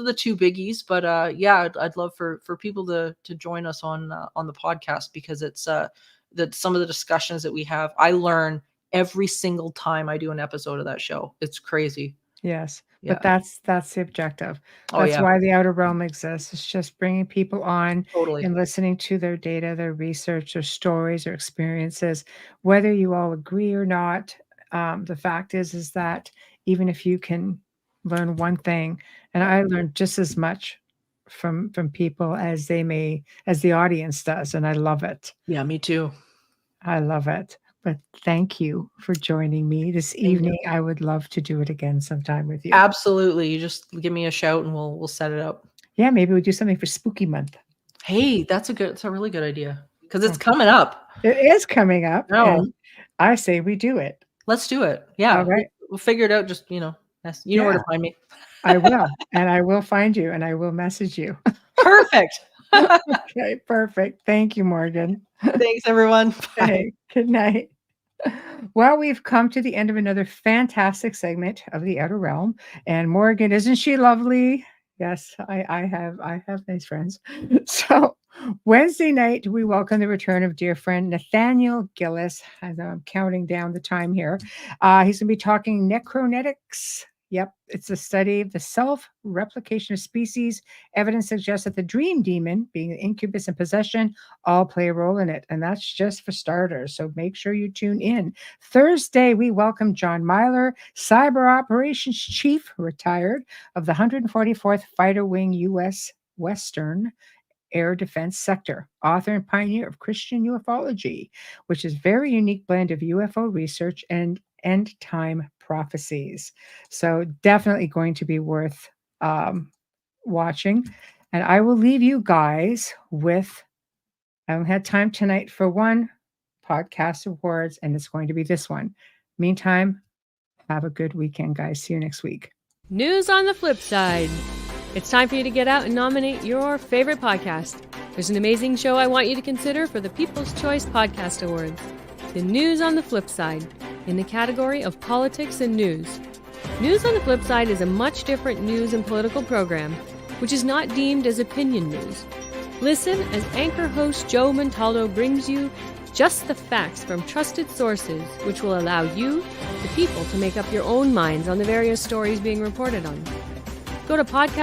the two biggies. But yeah, I'd love for people to join us on the podcast, because it's that some of the discussions that we have, I learn every single time I do an episode of that show. It's crazy. Yes. Yeah. But that's the objective. Oh, That's yeah. why the Outer Realm exists. It's just bringing people on Totally. and listening to their data, their research, their stories, their experiences, whether you all agree or not. The fact is that even if you can learn one thing, and I learned just as much from people as the audience does, and I love it. Yeah, me too. I love it. But thank you for joining me this evening. I would love to do it again sometime with you. Absolutely. You just give me a shout and we'll set it up. Yeah, maybe we'll do something for Spooky Month. Hey, it's a really good idea, because it's coming up. It is coming up. No. And I say we do it. Let's do it. Yeah. All right. We'll figure it out. Just, you know where to find me. I will. And I will find you, and I will message you. Perfect. Okay, perfect. Thank you, Morgan. Thanks, everyone. Bye. Hey, good night. Well, we've come to the end of another fantastic segment of the Outer Realm. And Morgan, isn't she lovely? Yes, I have nice friends. So Wednesday night, we welcome the return of dear friend Nathaniel Gillis. As I'm counting down the time here, he's going to be talking necronetics. Yep, it's a study of the self-replication of species. Evidence suggests that the dream demon, being the incubus and possession, all play a role in it. And that's just for starters. So make sure you tune in. Thursday, we welcome John Myler, Cyber Operations Chief, retired, of the 144th Fighter Wing U.S. Western Air Defense Sector, author and pioneer of Christian ufology, which is a very unique blend of UFO research and end-time prophecies. So definitely going to be worth watching. And I will leave you guys with, I haven't had time tonight for one podcast awards, and it's going to be this one. Meantime, have a good weekend, guys. See you next week. News on the flip side. It's time for you to get out and nominate your favorite podcast. There's an amazing show I want you to consider for the People's Choice Podcast Awards. The News on the Flip Side, in the category of politics and news. News on the Flip Side is a much different news and political program, which is not deemed as opinion news. Listen as anchor host Joe Montaldo brings you just the facts from trusted sources, which will allow you, the people, to make up your own minds on the various stories being reported on. Go to podcast